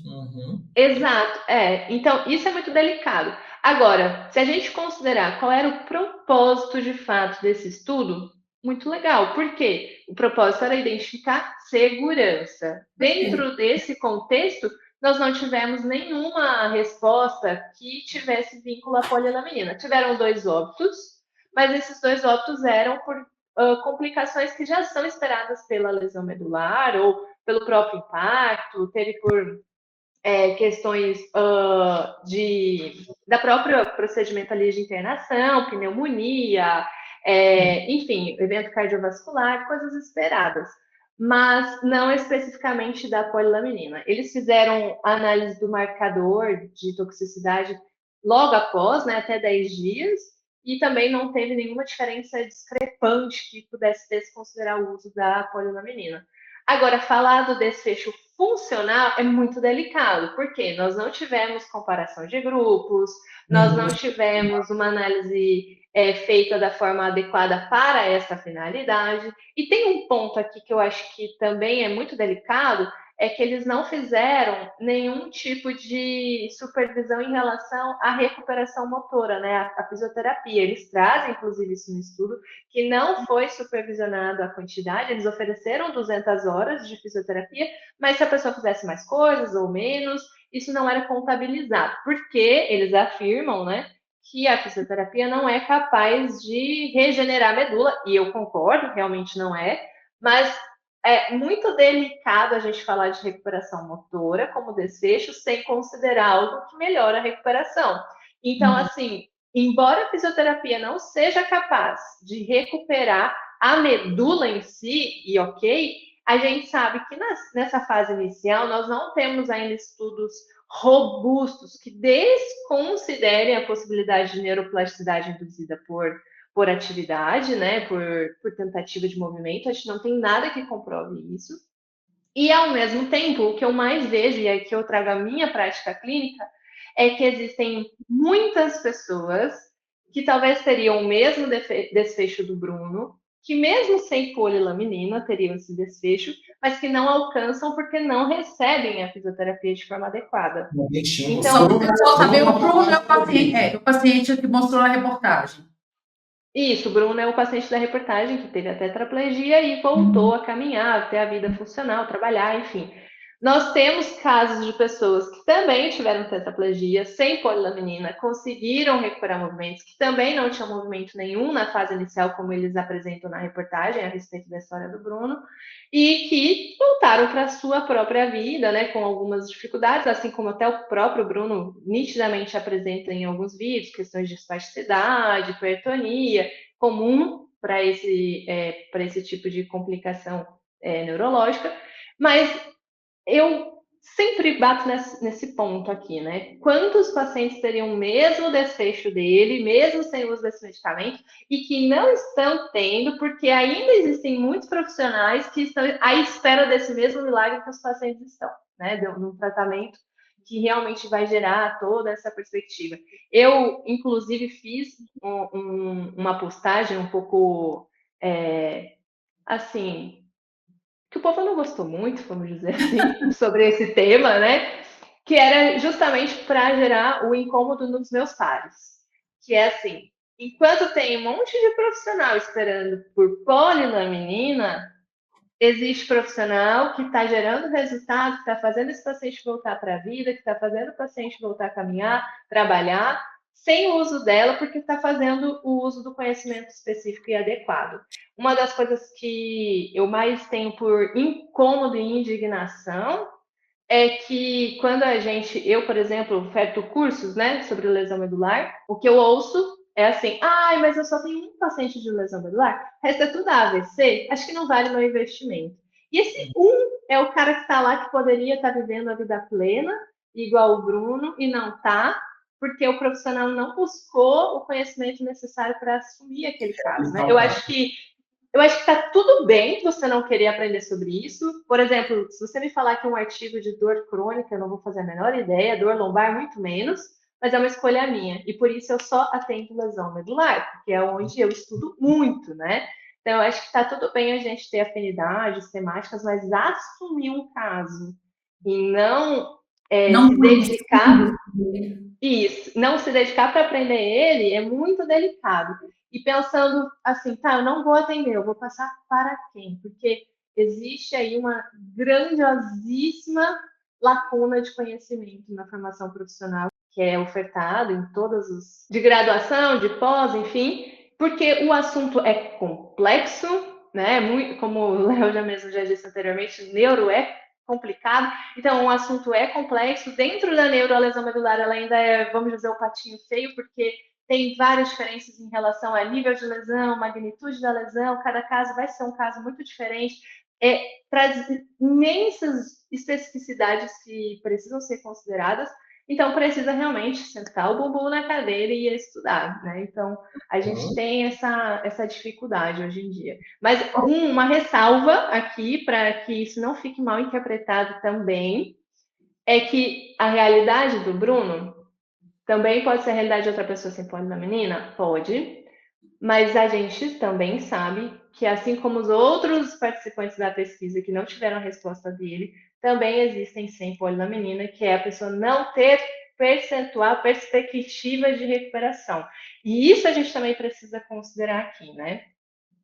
Exato, Então, isso é muito delicado. Agora, se a gente considerar qual era o propósito de fato desse estudo, muito legal. Por quê? O propósito era identificar segurança. Dentro desse contexto, nós não tivemos nenhuma resposta que tivesse vínculo à polilaminina. Tiveram 2 óbitos, mas esses 2 óbitos eram por complicações que já são esperadas pela lesão medular ou pelo próprio impacto, teve por questões da própria procedimento ali de internação, pneumonia, enfim, evento cardiovascular, coisas esperadas, mas não especificamente da polilaminina. Eles fizeram análise do marcador de toxicidade logo após, né, até 10 dias, e também não teve nenhuma diferença discrepante que pudesse desconsiderar o uso da polilaminina. Agora, falar do desfecho funcional é muito delicado, porque nós não tivemos comparação de grupos, nós não tivemos uma análise feita da forma adequada para essa finalidade. E tem um ponto aqui que eu acho que também é muito delicado, é que eles não fizeram nenhum tipo de supervisão em relação à recuperação motora, né, a fisioterapia. Eles trazem, inclusive, isso no estudo, que não foi supervisionado a quantidade, eles ofereceram 200 horas de fisioterapia, mas se a pessoa fizesse mais coisas ou menos, isso não era contabilizado, porque eles afirmam, né, que a fisioterapia não é capaz de regenerar a medula, e eu concordo, realmente não é, mas é muito delicado a gente falar de recuperação motora como desfecho sem considerar algo que melhora a recuperação. Então, assim, embora a fisioterapia não seja capaz de recuperar a medula em si, e ok, a gente sabe que nessa fase inicial nós não temos ainda estudos robustos que desconsiderem a possibilidade de neuroplasticidade induzida por atividade, né, por tentativa de movimento. A gente não tem nada que comprove isso. E, ao mesmo tempo, o que eu mais vejo, e aqui eu trago a minha prática clínica, é que existem muitas pessoas que talvez teriam o mesmo desfecho do Bruno, que mesmo sem polilaminina teriam esse desfecho, mas que não alcançam porque não recebem a fisioterapia de forma adequada. Então, só saber, o Bruno é o paciente que mostrou na reportagem. Isso, o Bruno é o paciente da reportagem que teve a tetraplegia e voltou a caminhar, ter a vida funcional, trabalhar, enfim. Nós temos casos de pessoas que também tiveram tetraplegia, sem polilaminina, conseguiram recuperar movimentos, que também não tinham movimento nenhum na fase inicial, como eles apresentam na reportagem a respeito da história do Bruno, e que voltaram para a sua própria vida, né, com algumas dificuldades, assim como até o próprio Bruno nitidamente apresenta em alguns vídeos, questões de espasticidade, hipertonia, comum para esse tipo de complicação neurológica, mas eu sempre bato nesse ponto aqui, né? Quantos pacientes teriam o mesmo desfecho dele, mesmo sem o uso desse medicamento, e que não estão tendo, porque ainda existem muitos profissionais que estão à espera desse mesmo milagre que os pacientes estão, né? De um tratamento que realmente vai gerar toda essa perspectiva. Eu, inclusive, fiz uma postagem um pouco, assim, que o povo não gostou muito, vamos dizer assim, sobre esse tema, né? Que era justamente para gerar o incômodo nos meus pares. Que é assim, enquanto tem um monte de profissional esperando por polilaminina, existe profissional que está gerando resultado, que está fazendo esse paciente voltar para a vida, que está fazendo o paciente voltar a caminhar, trabalhar, sem o uso dela, porque está fazendo o uso do conhecimento específico e adequado. Uma das coisas que eu mais tenho por incômodo e indignação é que quando eu, por exemplo, oferto cursos, né, sobre lesão medular, o que eu ouço é assim, mas eu só tenho um paciente de lesão medular, o resto é tudo AVC, acho que não vale meu investimento. E esse é o cara que está lá que poderia estar vivendo a vida plena, igual o Bruno, e não está, porque o profissional não buscou o conhecimento necessário para assumir aquele caso, né? Eu acho que está tudo bem você não querer aprender sobre isso. Por exemplo, se você me falar que é um artigo de dor crônica, eu não vou fazer a menor ideia, dor lombar muito menos, mas é uma escolha minha. E por isso eu só atendo lesão medular, porque é onde eu estudo muito, né? Então, eu acho que está tudo bem a gente ter afinidades temáticas, mas assumir um caso e não se dedicar... Isso, não se dedicar para aprender ele é muito delicado. E pensando assim, tá, eu não vou atender, eu vou passar para quem? Porque existe aí uma grandiosíssima lacuna de conhecimento na formação profissional que é ofertado em todas os de graduação, de pós, enfim, porque o assunto é complexo, né? Muito, como o Léo já disse anteriormente, neuro é complicado. Então, o assunto é complexo. Dentro da neurolesão medular, ela ainda é, vamos dizer, o patinho feio, porque tem várias diferenças em relação a nível de lesão, magnitude da lesão. Cada caso vai ser um caso muito diferente. Traz imensas especificidades que precisam ser consideradas. Então, precisa realmente sentar o bumbum na cadeira e estudar, né? Então, a gente tem essa dificuldade hoje em dia. Mas uma ressalva aqui, para que isso não fique mal interpretado também, é que a realidade do Bruno também pode ser a realidade de outra pessoa sem polilaminina? Pode. Mas a gente também sabe que, assim como os outros participantes da pesquisa que não tiveram a resposta dele, também existem sem polilaminina, que é a pessoa não ter perspectiva de recuperação. E isso a gente também precisa considerar aqui, né?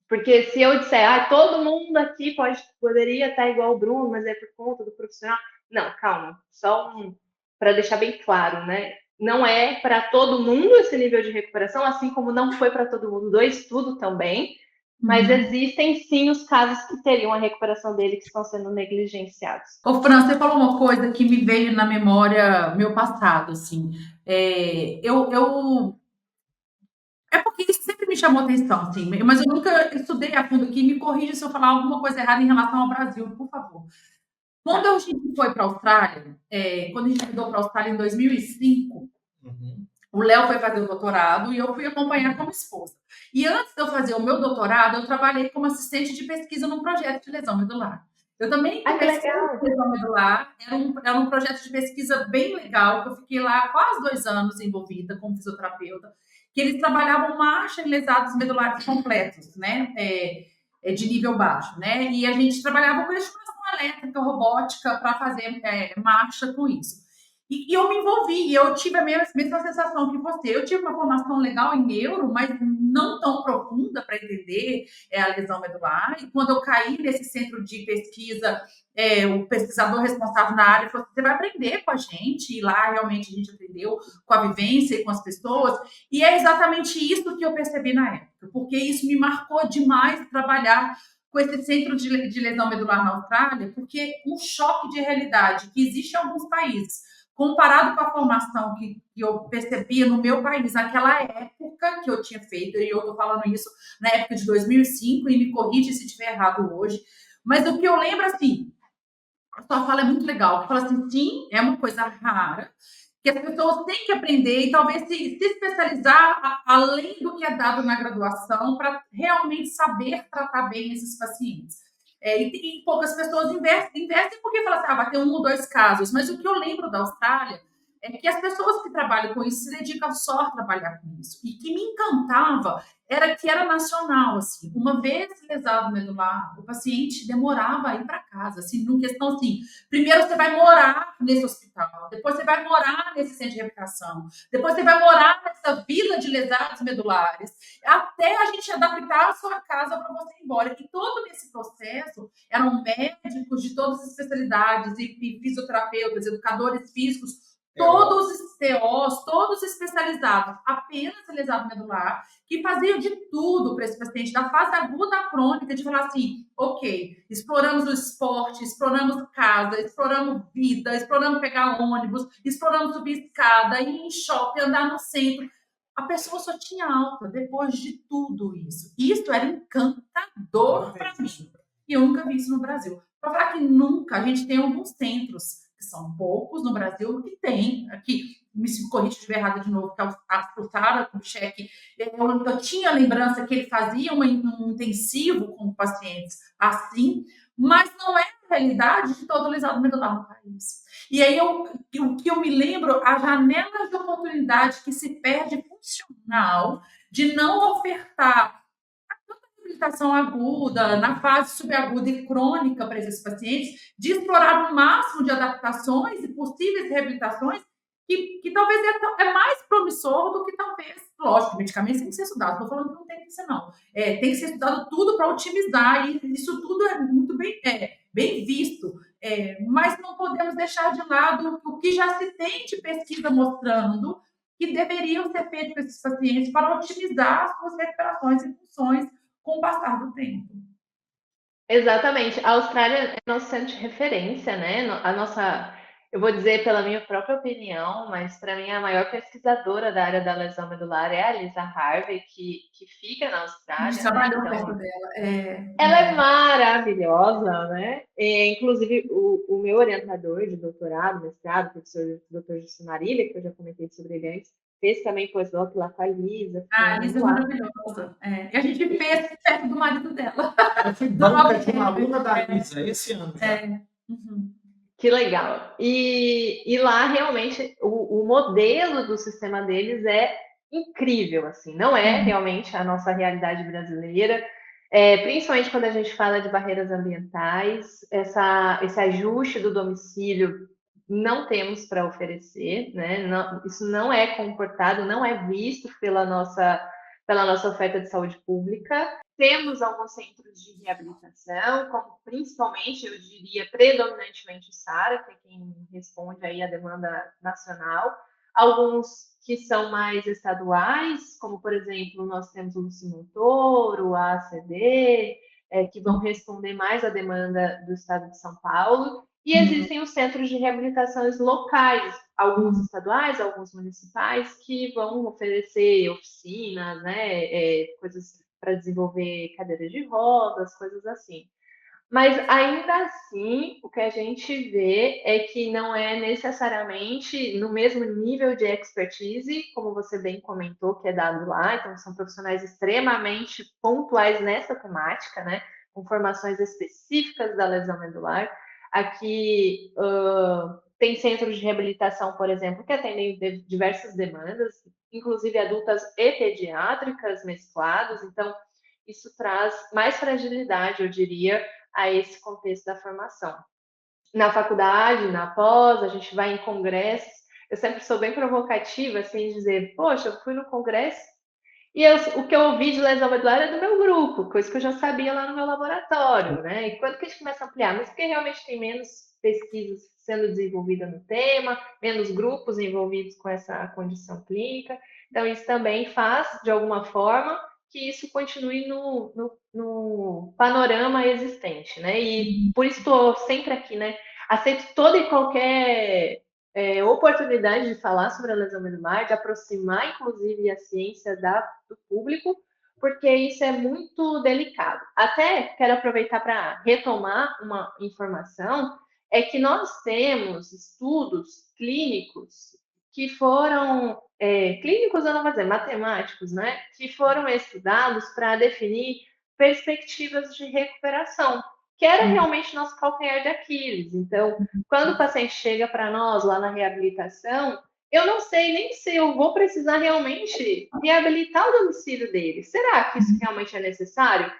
Porque se eu disser, todo mundo aqui poderia estar igual o Bruno, mas é por conta do profissional. Não, calma, só para deixar bem claro, né? Não é para todo mundo esse nível de recuperação, assim como não foi para todo mundo do estudo também, mas existem sim os casos que teriam a recuperação dele que estão sendo negligenciados. Ô, Fran, você falou uma coisa que me veio na memória, meu passado, assim. É porque isso sempre me chamou atenção, assim, mas eu nunca estudei a fundo aqui. Me corrija se eu falar alguma coisa errada em relação ao Brasil, por favor. Quando a gente foi para a Austrália, quando a gente mudou para a Austrália em 2005, o Léo foi fazer o doutorado e eu fui acompanhar como esposa. E antes de eu fazer o meu doutorado, eu trabalhei como assistente de pesquisa num projeto de lesão medular. Eu também comecei com lesão medular, era um projeto de pesquisa bem legal, que eu fiquei lá quase 2 anos envolvida como fisioterapeuta, que eles trabalhavam marcha em lesados medulares completos, né? De nível baixo, né? E a gente trabalhava com estimulação elétrica, robótica, para fazer marcha com isso. E eu me envolvi, e eu tive a mesma sensação que você. Eu tive uma formação legal em neuro, mas não tão profunda para entender a lesão medular. E quando eu caí nesse centro de pesquisa, o pesquisador responsável na área falou: você vai aprender com a gente. E lá realmente a gente aprendeu com a vivência e com as pessoas. E é exatamente isso que eu percebi na época, porque isso me marcou demais trabalhar com esse centro de lesão medular na Austrália, porque um choque de realidade que existe em alguns países, comparado com a formação que eu percebia no meu país naquela época que eu tinha feito, e eu estou falando isso na época de 2005, e me corrige se estiver errado hoje, mas o que eu lembro, assim, a sua fala é muito legal, que fala assim, sim, é uma coisa rara, que as pessoas têm que aprender e talvez se especializar além do que é dado na graduação para realmente saber tratar bem esses pacientes. E poucas pessoas investem porque falam assim, vai ter 1 ou 2 casos. Mas o que eu lembro da Austrália é que as pessoas que trabalham com isso se dedicam só a trabalhar com isso. E que me encantava era que era nacional, assim. Uma vez lesado medular, o paciente demorava a ir para casa, assim, numa questão assim, primeiro você vai morar nesse hospital, depois você vai morar nesse centro de reabilitação, depois você vai morar nessa vila de lesados medulares, até a gente adaptar a sua casa para você ir embora. E todo esse processo eram médicos de todas as especialidades, e fisioterapeutas, educadores físicos, todos os TOs, todos especializados, apenas em lesado medular, que faziam de tudo para esse paciente, da fase aguda à crônica, de falar assim, ok, exploramos o esporte, exploramos casa, exploramos vida, exploramos pegar ônibus, exploramos subir escada, ir em shopping, andar no centro. A pessoa só tinha alta depois de tudo isso. Isso era encantador para mim. E eu nunca vi isso no Brasil. Para falar que nunca, a gente tem alguns centros, que são poucos no Brasil, que tem aqui, me corrija se estiver errado de novo, que é o Sara Kubitschek. Eu tinha a lembrança que ele fazia um intensivo com pacientes assim, mas não é a realidade de todo o lesado medular no país. E aí, o que eu me lembro, a janela de oportunidade que se perde funcional de não ofertar reabilitação aguda, na fase subaguda e crônica para esses pacientes, de explorar o máximo de adaptações e possíveis reabilitações, que talvez é mais promissor do que talvez, lógico, medicamentos tem que ser estudado, não estou falando que não tem que ser, não. Tem que ser estudado tudo para otimizar, e isso tudo é muito bem visto, mas não podemos deixar de lado o que já se tem de pesquisa mostrando que deveriam ser feitos para esses pacientes para otimizar as suas recuperações e funções com o passar do tempo. Exatamente. A Austrália é nosso centro de referência, né? A nossa, eu vou dizer pela minha própria opinião, mas para mim a maior pesquisadora da área da lesão medular é a Lisa Harvey, que fica na A gente Austrália, né? trabalhou perto Então, dela. ela é maravilhosa, né? Inclusive, o meu orientador de doutorado, mestrado, professor Dr. Jussi Marília, que eu já comentei sobre ele antes, fez também pós-doc lá com a Lisa, A ficamos Lisa é lá. maravilhosa. E a gente fez perto do marido dela. Eu fui Do banca nome de uma dele. aluna da Lisa esse ano já. Uhum. Que legal. E lá realmente o modelo do sistema deles é incrível, assim, não é realmente a nossa realidade brasileira, principalmente quando a gente fala de barreiras ambientais, esse ajuste do domicílio não temos para oferecer, né? Isso não é comportado, não é visto pela nossa oferta de saúde pública. Temos alguns centros de reabilitação, como principalmente, eu diria, predominantemente o SARA, que é quem responde aí à demanda nacional. Alguns que são mais estaduais, como, por exemplo, nós temos o Luci Montoro, a ACD, que vão responder mais à demanda do estado de São Paulo. E existem os centros de reabilitações locais, alguns estaduais, alguns municipais, que vão oferecer oficinas, né, coisas para desenvolver cadeiras de rodas, coisas assim. Mas ainda assim, o que a gente vê é que não é necessariamente no mesmo nível de expertise, como você bem comentou, que é dado lá. Então, são profissionais extremamente pontuais nessa temática, né? Com formações específicas da lesão medular. Aqui tem centros de reabilitação, por exemplo, que atendem diversas demandas, inclusive adultas e pediátricas mesclados. Então, isso traz mais fragilidade, eu diria, a esse contexto da formação. Na faculdade, na pós, a gente vai em congressos. Eu sempre sou bem provocativa, assim, dizer, poxa, eu fui no congresso e o que eu ouvi de lesão medular é do meu grupo, coisa que eu já sabia lá no meu laboratório, né? E quando que a gente começa a ampliar? Mas porque realmente tem menos pesquisas sendo desenvolvidas no tema, menos grupos envolvidos com essa condição clínica. Então, isso também faz, de alguma forma, que isso continue no panorama existente, né? E por isso estou sempre aqui, né? Aceito toda e qualquer oportunidade de falar sobre a lesão medular, de aproximar, inclusive, a ciência do público, porque isso é muito delicado. Até quero aproveitar para retomar uma informação, é que nós temos estudos clínicos que foram, clínicos eu não vou dizer, matemáticos, né, que foram estudados para definir perspectivas de recuperação, que era realmente nosso calcanhar de Aquiles. Então, quando o paciente chega para nós lá na reabilitação, eu não sei nem se eu vou precisar realmente reabilitar o domicílio dele. Será que isso realmente é necessário?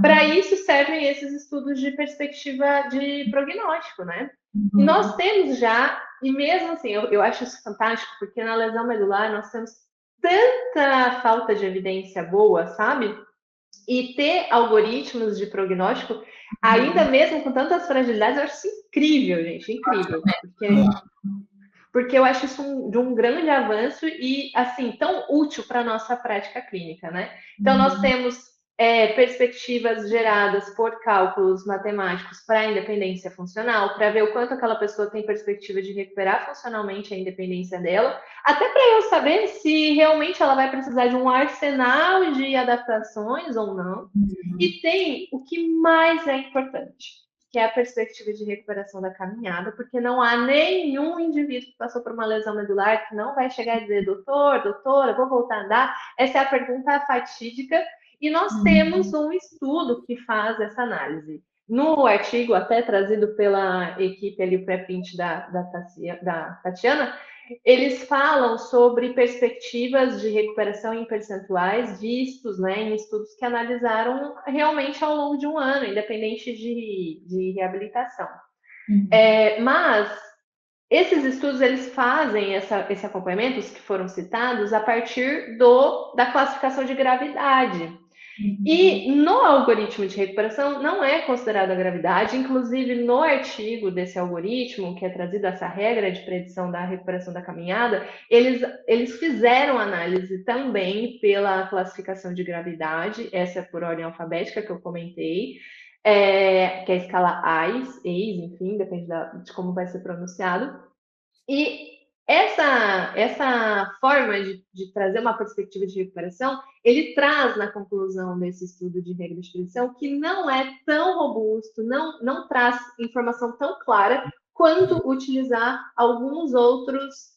Para isso servem esses estudos de perspectiva de prognóstico, né? E nós temos já, e mesmo assim, eu acho isso fantástico, porque na lesão medular nós temos tanta falta de evidência boa, sabe? E ter algoritmos de prognóstico, ainda mesmo com tantas fragilidades, eu acho isso incrível, gente, incrível. Porque eu acho isso de um grande avanço e, assim, tão útil para a nossa prática clínica, né? Então, nós temos perspectivas geradas por cálculos matemáticos para a independência funcional, para ver o quanto aquela pessoa tem perspectiva de recuperar funcionalmente a independência dela, até para eu saber se realmente ela vai precisar de um arsenal de adaptações ou não. E tem o que mais é importante, que é a perspectiva de recuperação da caminhada, porque não há nenhum indivíduo que passou por uma lesão medular que não vai chegar e dizer, doutor, doutora, vou voltar a andar. Essa é a pergunta fatídica, e nós temos um estudo que faz essa análise. No artigo, até trazido pela equipe ali, o pré-print da Tatiana, eles falam sobre perspectivas de recuperação em percentuais vistos, né, em estudos que analisaram realmente ao longo de um ano, independente de reabilitação. Mas esses estudos eles fazem esse acompanhamento, os que foram citados, a partir da classificação de gravidade. E no algoritmo de recuperação não é considerada a gravidade, inclusive no artigo desse algoritmo, que é trazido essa regra de predição da recuperação da caminhada, eles fizeram análise também pela classificação de gravidade, essa é por ordem alfabética que eu comentei, que é a escala AIS, enfim, depende de como vai ser pronunciado. E essa forma de trazer uma perspectiva de recuperação, ele traz na conclusão desse estudo de regra de predição que não é tão robusto, não traz informação tão clara quanto utilizar alguns outros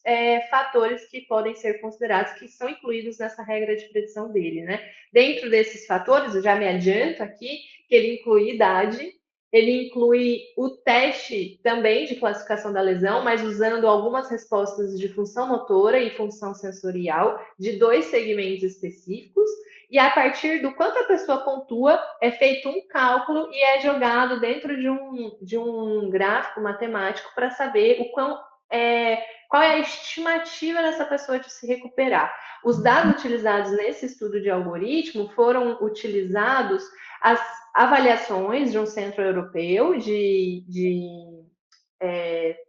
fatores que podem ser considerados, que são incluídos nessa regra de predição dele, né? Dentro desses fatores, eu já me adianto aqui, que ele inclui idade, ele inclui o teste também de classificação da lesão, mas usando algumas respostas de função motora e função sensorial de 2 segmentos específicos. E a partir do quanto a pessoa pontua, é feito um cálculo e é jogado dentro de um gráfico matemático para saber qual é a estimativa dessa pessoa de se recuperar. Os dados utilizados nesse estudo de algoritmo foram utilizados as avaliações de um centro europeu de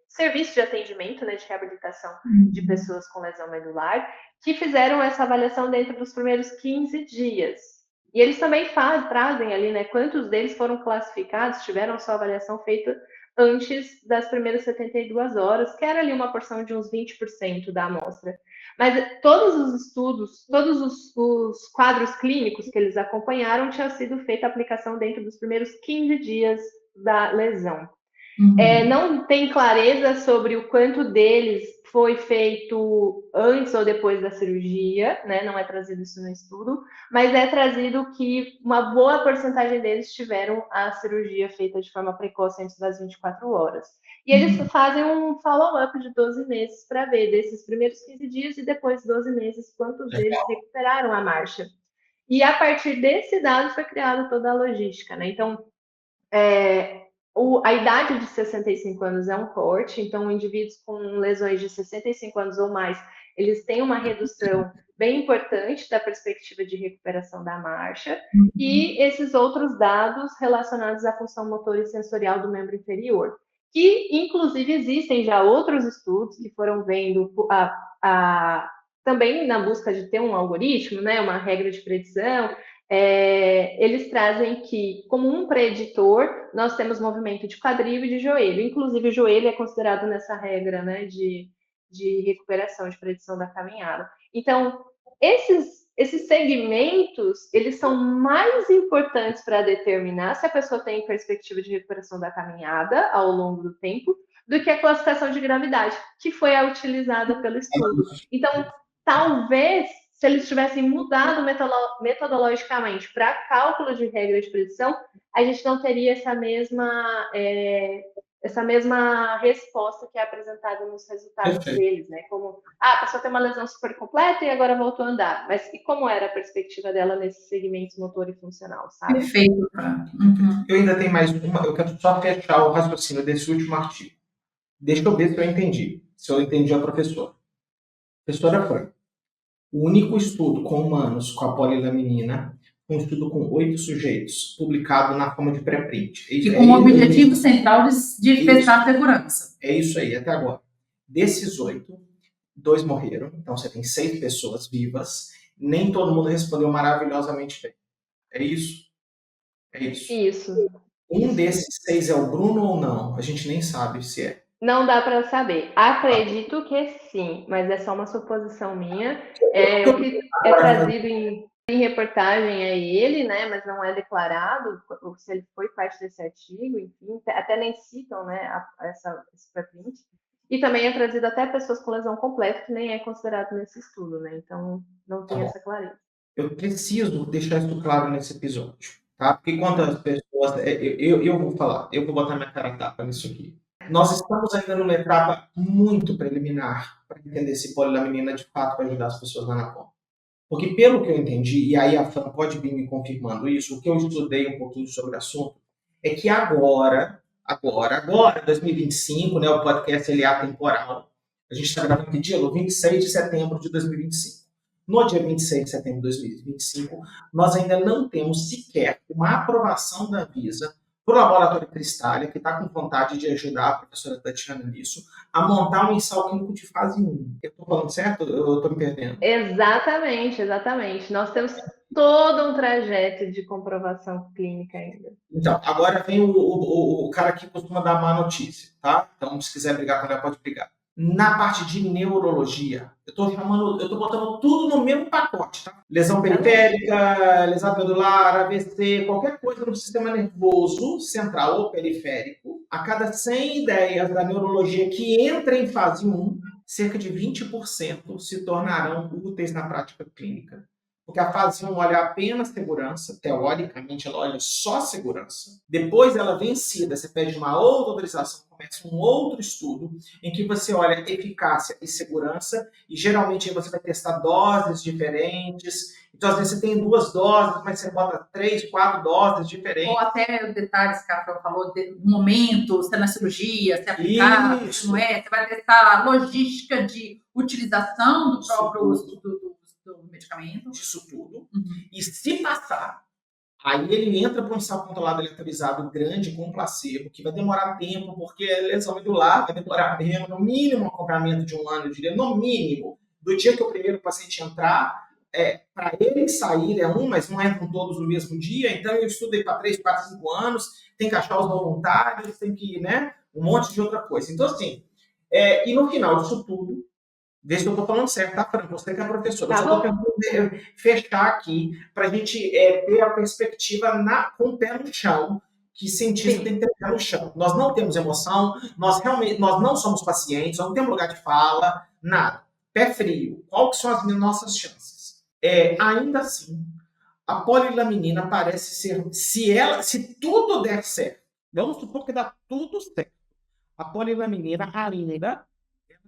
serviço de atendimento, né, de reabilitação de pessoas com lesão medular, que fizeram essa avaliação dentro dos primeiros 15 dias. E eles também trazem ali, né, quantos deles foram classificados, tiveram sua avaliação feita antes das primeiras 72 horas, que era ali uma porção de uns 20% da amostra. Mas todos os estudos, todos os quadros clínicos que eles acompanharam tinham sido feita a aplicação dentro dos primeiros 15 dias da lesão. Não tem clareza sobre o quanto deles foi feito antes ou depois da cirurgia, né? Não é trazido isso no estudo, mas é trazido que uma boa porcentagem deles tiveram a cirurgia feita de forma precoce antes das 24 horas. E eles fazem um follow-up de 12 meses para ver desses primeiros 15 dias e depois 12 meses quantos deles recuperaram a marcha. E a partir desse dado foi criada toda a logística, né? Então, a idade de 65 anos é um corte, então indivíduos com lesões de 65 anos ou mais, eles têm uma redução bem importante da perspectiva de recuperação da marcha, e esses outros dados relacionados à função motora e sensorial do membro inferior, que inclusive existem já outros estudos que foram vendo também na busca de ter um algoritmo, né, uma regra de predição. Eles trazem que, como um preditor, nós temos movimento de quadril e de joelho. Inclusive, o joelho é considerado nessa regra, né, de recuperação, de predição da caminhada. Então, esses segmentos, eles são mais importantes para determinar se a pessoa tem perspectiva de recuperação da caminhada ao longo do tempo, do que a classificação de gravidade, que foi a utilizada pelo estudo. Então, talvez, se eles tivessem mudado metodologicamente para cálculo de regra de predição, a gente não teria essa mesma resposta que é apresentada nos resultados deles, né? Como, a pessoa tem uma lesão super completa e agora voltou a andar. Mas e como era a perspectiva dela nesses segmentos motor e funcional, sabe? Perfeito. Eu ainda tenho mais uma, eu quero só fechar o raciocínio desse último artigo. Deixa eu ver se eu entendi a professora. A professora foi: o único estudo com humanos com a polilaminina, um estudo com 8 sujeitos, publicado na forma de pré-print. E com o objetivo central de testar a segurança. É isso aí, até agora. Desses 8, 2 morreram, então você tem 6 pessoas vivas, nem todo mundo respondeu maravilhosamente bem. É isso? É isso. Isso. Um desses 6 é o Bruno ou não? A gente nem sabe se é. Não dá para saber. Acredito que sim, mas é só uma suposição minha. O que é trazido em reportagem é ele, né? Mas não é declarado se ele foi parte desse artigo, enfim, até nem citam, né, esse pré-print. E também é trazido até pessoas com lesão completa, que nem é considerado nesse estudo, né? Então não tem essa clareza. Eu preciso deixar isso claro nesse episódio, tá? Porque quantas pessoas. Eu vou falar, eu vou botar minha cara a tapa nisso aqui. Nós estamos ainda numa etapa muito preliminar para entender se polilaminina de fato vai ajudar as pessoas lá na ponta. Porque pelo que eu entendi, e aí a Fran pode vir me confirmando isso, o que eu estudei um pouquinho sobre o assunto, é que agora, 2025, né, o podcast ele é atemporal. A gente está gravando que dia? No 26 de setembro de 2025. No dia 26 de setembro de 2025, nós ainda não temos sequer uma aprovação da Anvisa para o Laboratório Cristália, que está com vontade de ajudar a professora Tatiana nisso, a montar um ensaio clínico de fase 1. Eu estou falando certo ou eu estou me perdendo? Exatamente. Nós temos todo um trajeto de comprovação clínica ainda. Então, agora vem o cara que costuma dar má notícia, tá? Então, se quiser brigar com ela, pode brigar. Na parte de neurologia, eu tô botando tudo no mesmo pacote, tá? Lesão periférica, lesão medular, AVC, qualquer coisa no sistema nervoso central ou periférico, a cada 100 ideias da neurologia que entra em fase 1, cerca de 20% se tornarão úteis na prática clínica. Porque a fase 1 olha apenas segurança, teoricamente ela olha só segurança. Depois ela vencida, você pede uma outra autorização, começa um outro estudo em que você olha eficácia e segurança e geralmente você vai testar doses diferentes. Então às vezes você tem 2 doses, mas você bota 3, 4 doses diferentes. Ou até detalhes que a Carol falou, de momento, se é na cirurgia, se é aplicado, se não é. Você vai testar a logística de utilização do próprio do medicamento. Disso tudo. E se passar, aí ele entra para um ensaio controlado aleatorizado grande com placebo, que vai demorar tempo, porque a lesão medular vai demorar mesmo, no mínimo um acompanhamento de 1 ano, eu diria, no mínimo, do dia que o primeiro paciente entrar, para ele sair é 1, mas não entram todos no mesmo dia, então eu estudei para 3, 4, 5 anos, tem que achar os voluntários, tem que, né, um monte de outra coisa. Então, assim, e no final disso tudo, vê se eu estou falando certo, tá, Fran? Você que é professora. Eu só estou tentando fechar aqui para a gente ter a perspectiva com o pé no chão, que cientista tem que ter o pé no chão. Nós não temos emoção, nós não somos pacientes, nós não temos lugar de fala, nada. Pé frio. Quais são as nossas chances? Ainda assim, a polilaminina parece ser, se tudo der certo, vamos supor que dá tudo certo, a polilaminina ainda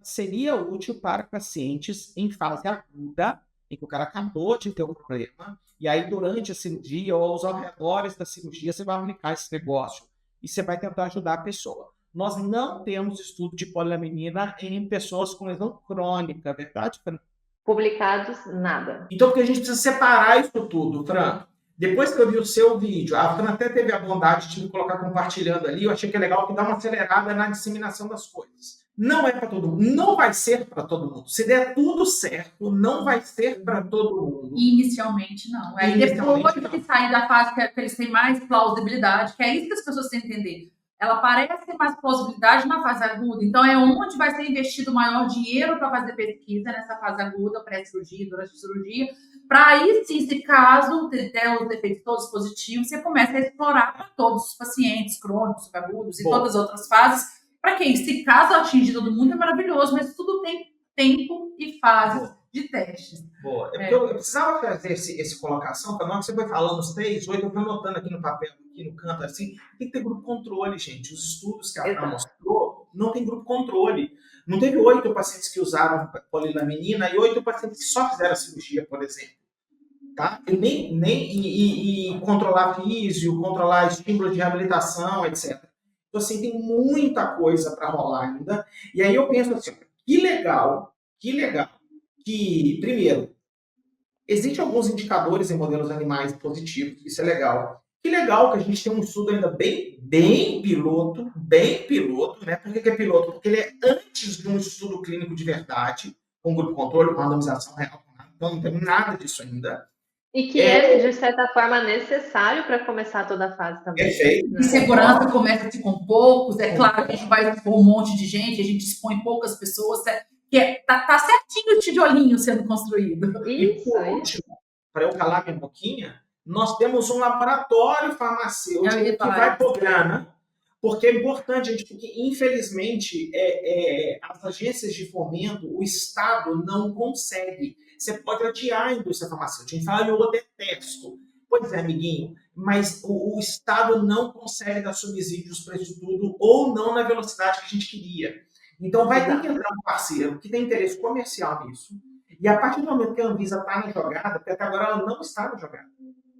seria útil para pacientes em fase aguda, em que o cara acabou de ter um problema, e aí durante a cirurgia ou aos arredores da cirurgia você vai aplicar esse negócio e você vai tentar ajudar a pessoa. Nós não temos estudo de polilaminina em pessoas com lesão crônica, verdade, Fran? Publicados, nada. Então, porque a gente precisa separar isso tudo, Fran. Depois que eu vi o seu vídeo, a Fran até teve a bondade de me colocar compartilhando ali, eu achei que é legal que dá uma acelerada na disseminação das coisas. Não é para todo mundo, não vai ser para todo mundo. Se der tudo certo, não vai ser para todo mundo. Inicialmente não. Depois que sair da fase que eles têm mais plausibilidade, que é isso que as pessoas têm que entender. Ela parece ter mais plausibilidade na fase aguda, então é onde vai ser investido o maior dinheiro para fazer pesquisa nessa fase aguda, pré-cirurgia, durante a cirurgia, para aí sim, se caso der os efeitos todos positivos, você começa a explorar para todos os pacientes crônicos, subagudos e todas as outras fases. Para quem? Se caso atingir todo mundo é maravilhoso, mas tudo tem tempo e fases de testes. Boa. Porque eu precisava fazer essa colocação, para nós você foi falando os 3, 8, eu fui anotando aqui no papel, aqui no canto, assim, tem que ter grupo controle, gente. Os estudos que a Fran mostrou, não tem grupo controle. Não teve 8 pacientes que usaram polilaminina e 8 pacientes que só fizeram a cirurgia, por exemplo. Tá? E controlar físio, controlar estímulo de reabilitação, etc. Então, assim, tem muita coisa para rolar ainda. E aí eu penso assim, que legal, que, primeiro, existem alguns indicadores em modelos animais positivos, isso é legal. Que legal que a gente tem um estudo ainda bem piloto, né? Por que é piloto? Porque ele é antes de um estudo clínico de verdade, com grupo controle, com randomização real, então não tem nada disso ainda. E que de certa forma, necessário para começar toda a fase também. Perfeito. Né? Segurança começa com poucos, é claro que a gente vai expor um monte de gente, a gente expõe poucas pessoas, que tá certinho o tijolinho sendo construído. Isso. Para eu calar minha boquinha, nós temos um laboratório farmacêutico que vai por grana, porque é importante, gente, porque infelizmente as agências de fomento, o Estado não consegue. Você pode adiar a indústria farmacêutica. A gente fala, eu detesto. Pois é, amiguinho, mas o Estado não consegue dar subsídios para isso tudo, ou não na velocidade que a gente queria. Então vai ter que entrar um parceiro que tem interesse comercial nisso. E a partir do momento que a Anvisa está na jogada, porque até agora ela não está na jogada.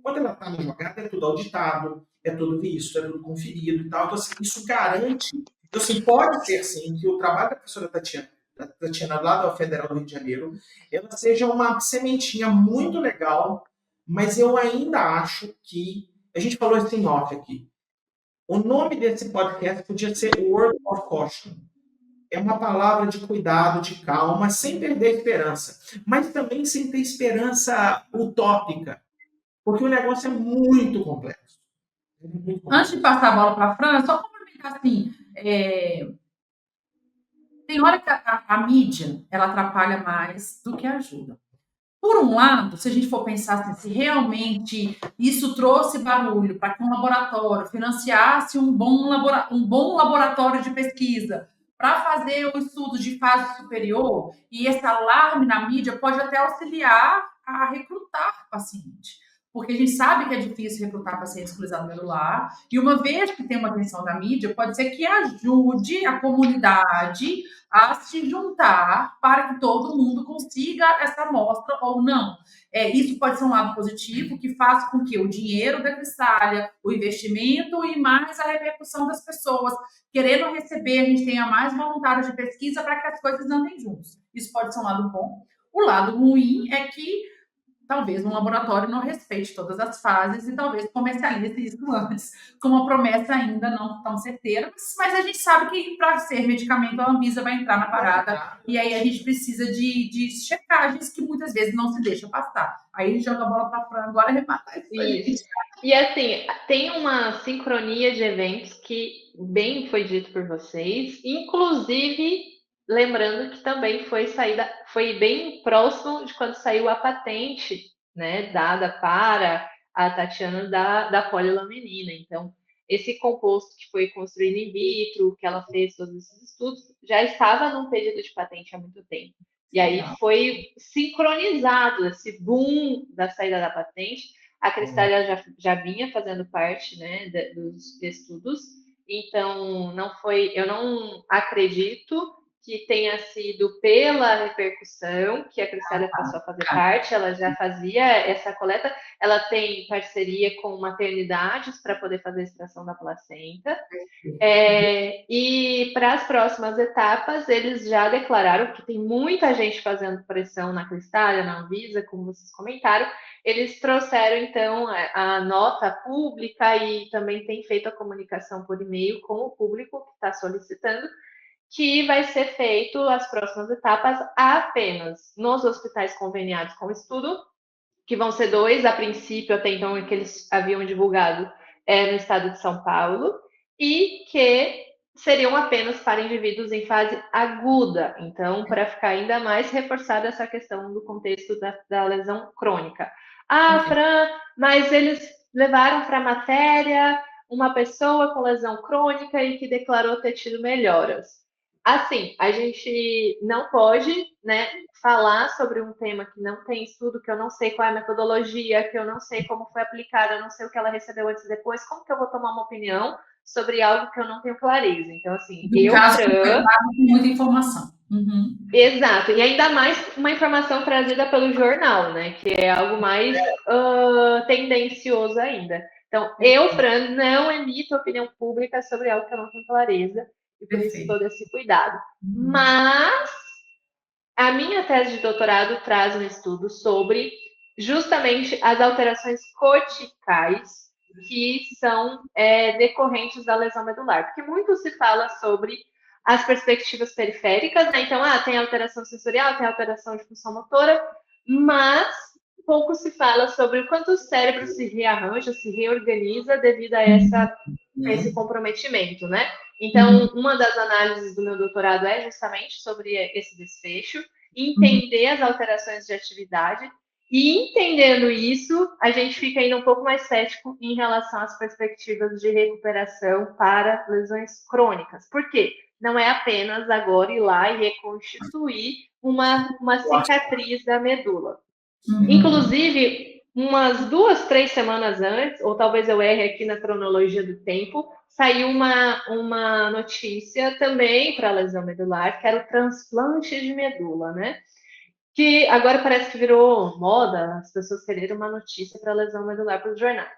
Quando ela está na jogada, é tudo auditado, é tudo visto, é tudo conferido e tal. Então, assim, isso garante. Então, assim, pode ser, sim, que o trabalho da professora Tatiana, lá da Federal do Rio de Janeiro, ela seja uma sementinha muito legal, mas eu ainda acho que, a gente falou isso em off aqui, o nome desse podcast podia ser Word of Caution. É uma palavra de cuidado, de calma, sem perder a esperança, mas também sem ter esperança utópica. Porque o negócio é muito complexo. Antes de passar a bola para a Fran, só complementar assim, tem hora que a mídia ela atrapalha mais do que ajuda. Por um lado, se a gente for pensar assim, se realmente isso trouxe barulho para que um laboratório financiasse um bom laboratório de pesquisa para fazer o estudo de fase superior, e esse alarme na mídia pode até auxiliar a recrutar paciente. Porque a gente sabe que é difícil recrutar pacientes com lesão medular, e uma vez que tem uma atenção da mídia, pode ser que ajude a comunidade a se juntar para que todo mundo consiga essa amostra ou não. Isso pode ser um lado positivo, que faz com que o dinheiro da Cristália, o investimento e mais a repercussão das pessoas querendo receber, a gente tenha mais voluntários de pesquisa para que as coisas andem juntos. Isso pode ser um lado bom. O lado ruim é que talvez um laboratório não respeite todas as fases e talvez comercialize isso antes, com uma promessa ainda não tão certeira, mas a gente sabe que para ser medicamento a Anvisa vai entrar na parada e aí a gente precisa de checagens que muitas vezes não se deixa passar. Aí a gente joga a bola para a Fran agora arrematar isso. E assim, tem uma sincronia de eventos que bem foi dito por vocês, inclusive lembrando que também foi bem próximo de quando saiu a patente, né, dada para a Tatiana da polilaminina. Então, esse composto que foi construído in vitro, que ela fez todos esses estudos, já estava num pedido de patente há muito tempo. E aí foi sincronizado esse boom da saída da patente. A Cristália já vinha fazendo parte, né, dos estudos, então eu não acredito que tenha sido pela repercussão que a Cristália passou a fazer parte, ela já fazia essa coleta, ela tem parceria com maternidades para poder fazer a extração da placenta, e para as próximas etapas, eles já declararam que tem muita gente fazendo pressão na Cristália, na Anvisa, como vocês comentaram, eles trouxeram, então, a nota pública e também tem feito a comunicação por e-mail com o público que está solicitando, que vai ser feito as próximas etapas apenas nos hospitais conveniados com o estudo, que vão ser 2, a princípio, até então, que eles haviam divulgado no estado de São Paulo, e que seriam apenas para indivíduos em fase aguda. Então, para ficar ainda mais reforçada essa questão do contexto da lesão crônica. Fran, mas eles levaram para a matéria uma pessoa com lesão crônica e que declarou ter tido melhoras. Assim, a gente não pode, né, falar sobre um tema que não tem estudo, que eu não sei qual é a metodologia, que eu não sei como foi aplicada, eu não sei o que ela recebeu antes e depois, como que eu vou tomar uma opinião sobre algo que eu não tenho clareza? Então, assim, Fran... tem muita informação. Uhum. Exato, e ainda mais uma informação trazida pelo jornal, né, que é algo mais tendencioso ainda. Então, eu, Fran, não emito opinião pública sobre algo que eu não tenho clareza, e por isso todo esse cuidado. Mas a minha tese de doutorado traz um estudo sobre justamente as alterações corticais que são decorrentes da lesão medular, porque muito se fala sobre as perspectivas periféricas, né? Então, tem alteração sensorial, tem alteração de função motora, mas pouco se fala sobre o quanto o cérebro se rearranja, se reorganiza devido a esse comprometimento, né? Então, uma das análises do meu doutorado é justamente sobre esse desfecho, entender as alterações de atividade, e entendendo isso, a gente fica ainda um pouco mais cético em relação às perspectivas de recuperação para lesões crônicas. Por quê? Não é apenas agora ir lá e reconstituir uma cicatriz da medula. Inclusive, umas 2, 3 semanas antes, ou talvez eu erre aqui na cronologia do tempo, saiu uma notícia também para lesão medular, que era o transplante de medula, né? Que agora parece que virou moda, as pessoas quererem uma notícia para lesão medular para os jornais.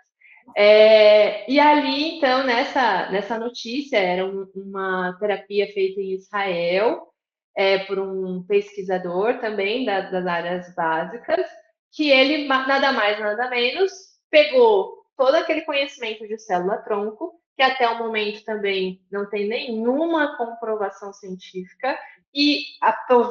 E ali, então, nessa notícia, era uma terapia feita em Israel, por um pesquisador também das áreas básicas, que ele, nada mais, nada menos, pegou todo aquele conhecimento de célula-tronco, que até o momento também não tem nenhuma comprovação científica, E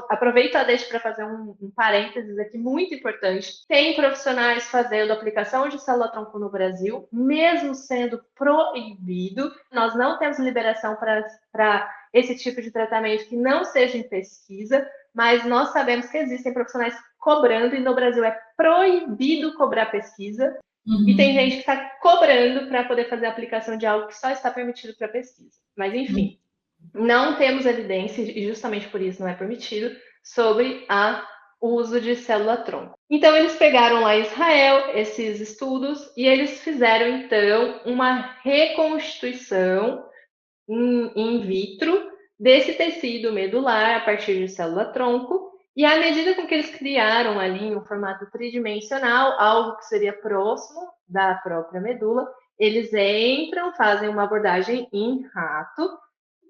aproveito a deixa para fazer um parênteses aqui muito importante. Tem profissionais fazendo aplicação de célula-tronco no Brasil, mesmo sendo proibido. Nós não temos liberação para esse tipo de tratamento que não seja em pesquisa, mas nós sabemos que existem profissionais cobrando, e no Brasil é proibido cobrar pesquisa. E tem gente que está cobrando para poder fazer a aplicação de algo que só está permitido para pesquisa. Mas, enfim, não temos evidência, e justamente por isso não é permitido, sobre o uso de célula-tronco. Então, eles pegaram lá em Israel esses estudos e eles fizeram, então, uma reconstituição in vitro desse tecido medular a partir de célula-tronco. E à medida com que eles criaram ali um formato tridimensional, algo que seria próximo da própria medula, eles entram, fazem uma abordagem em rato,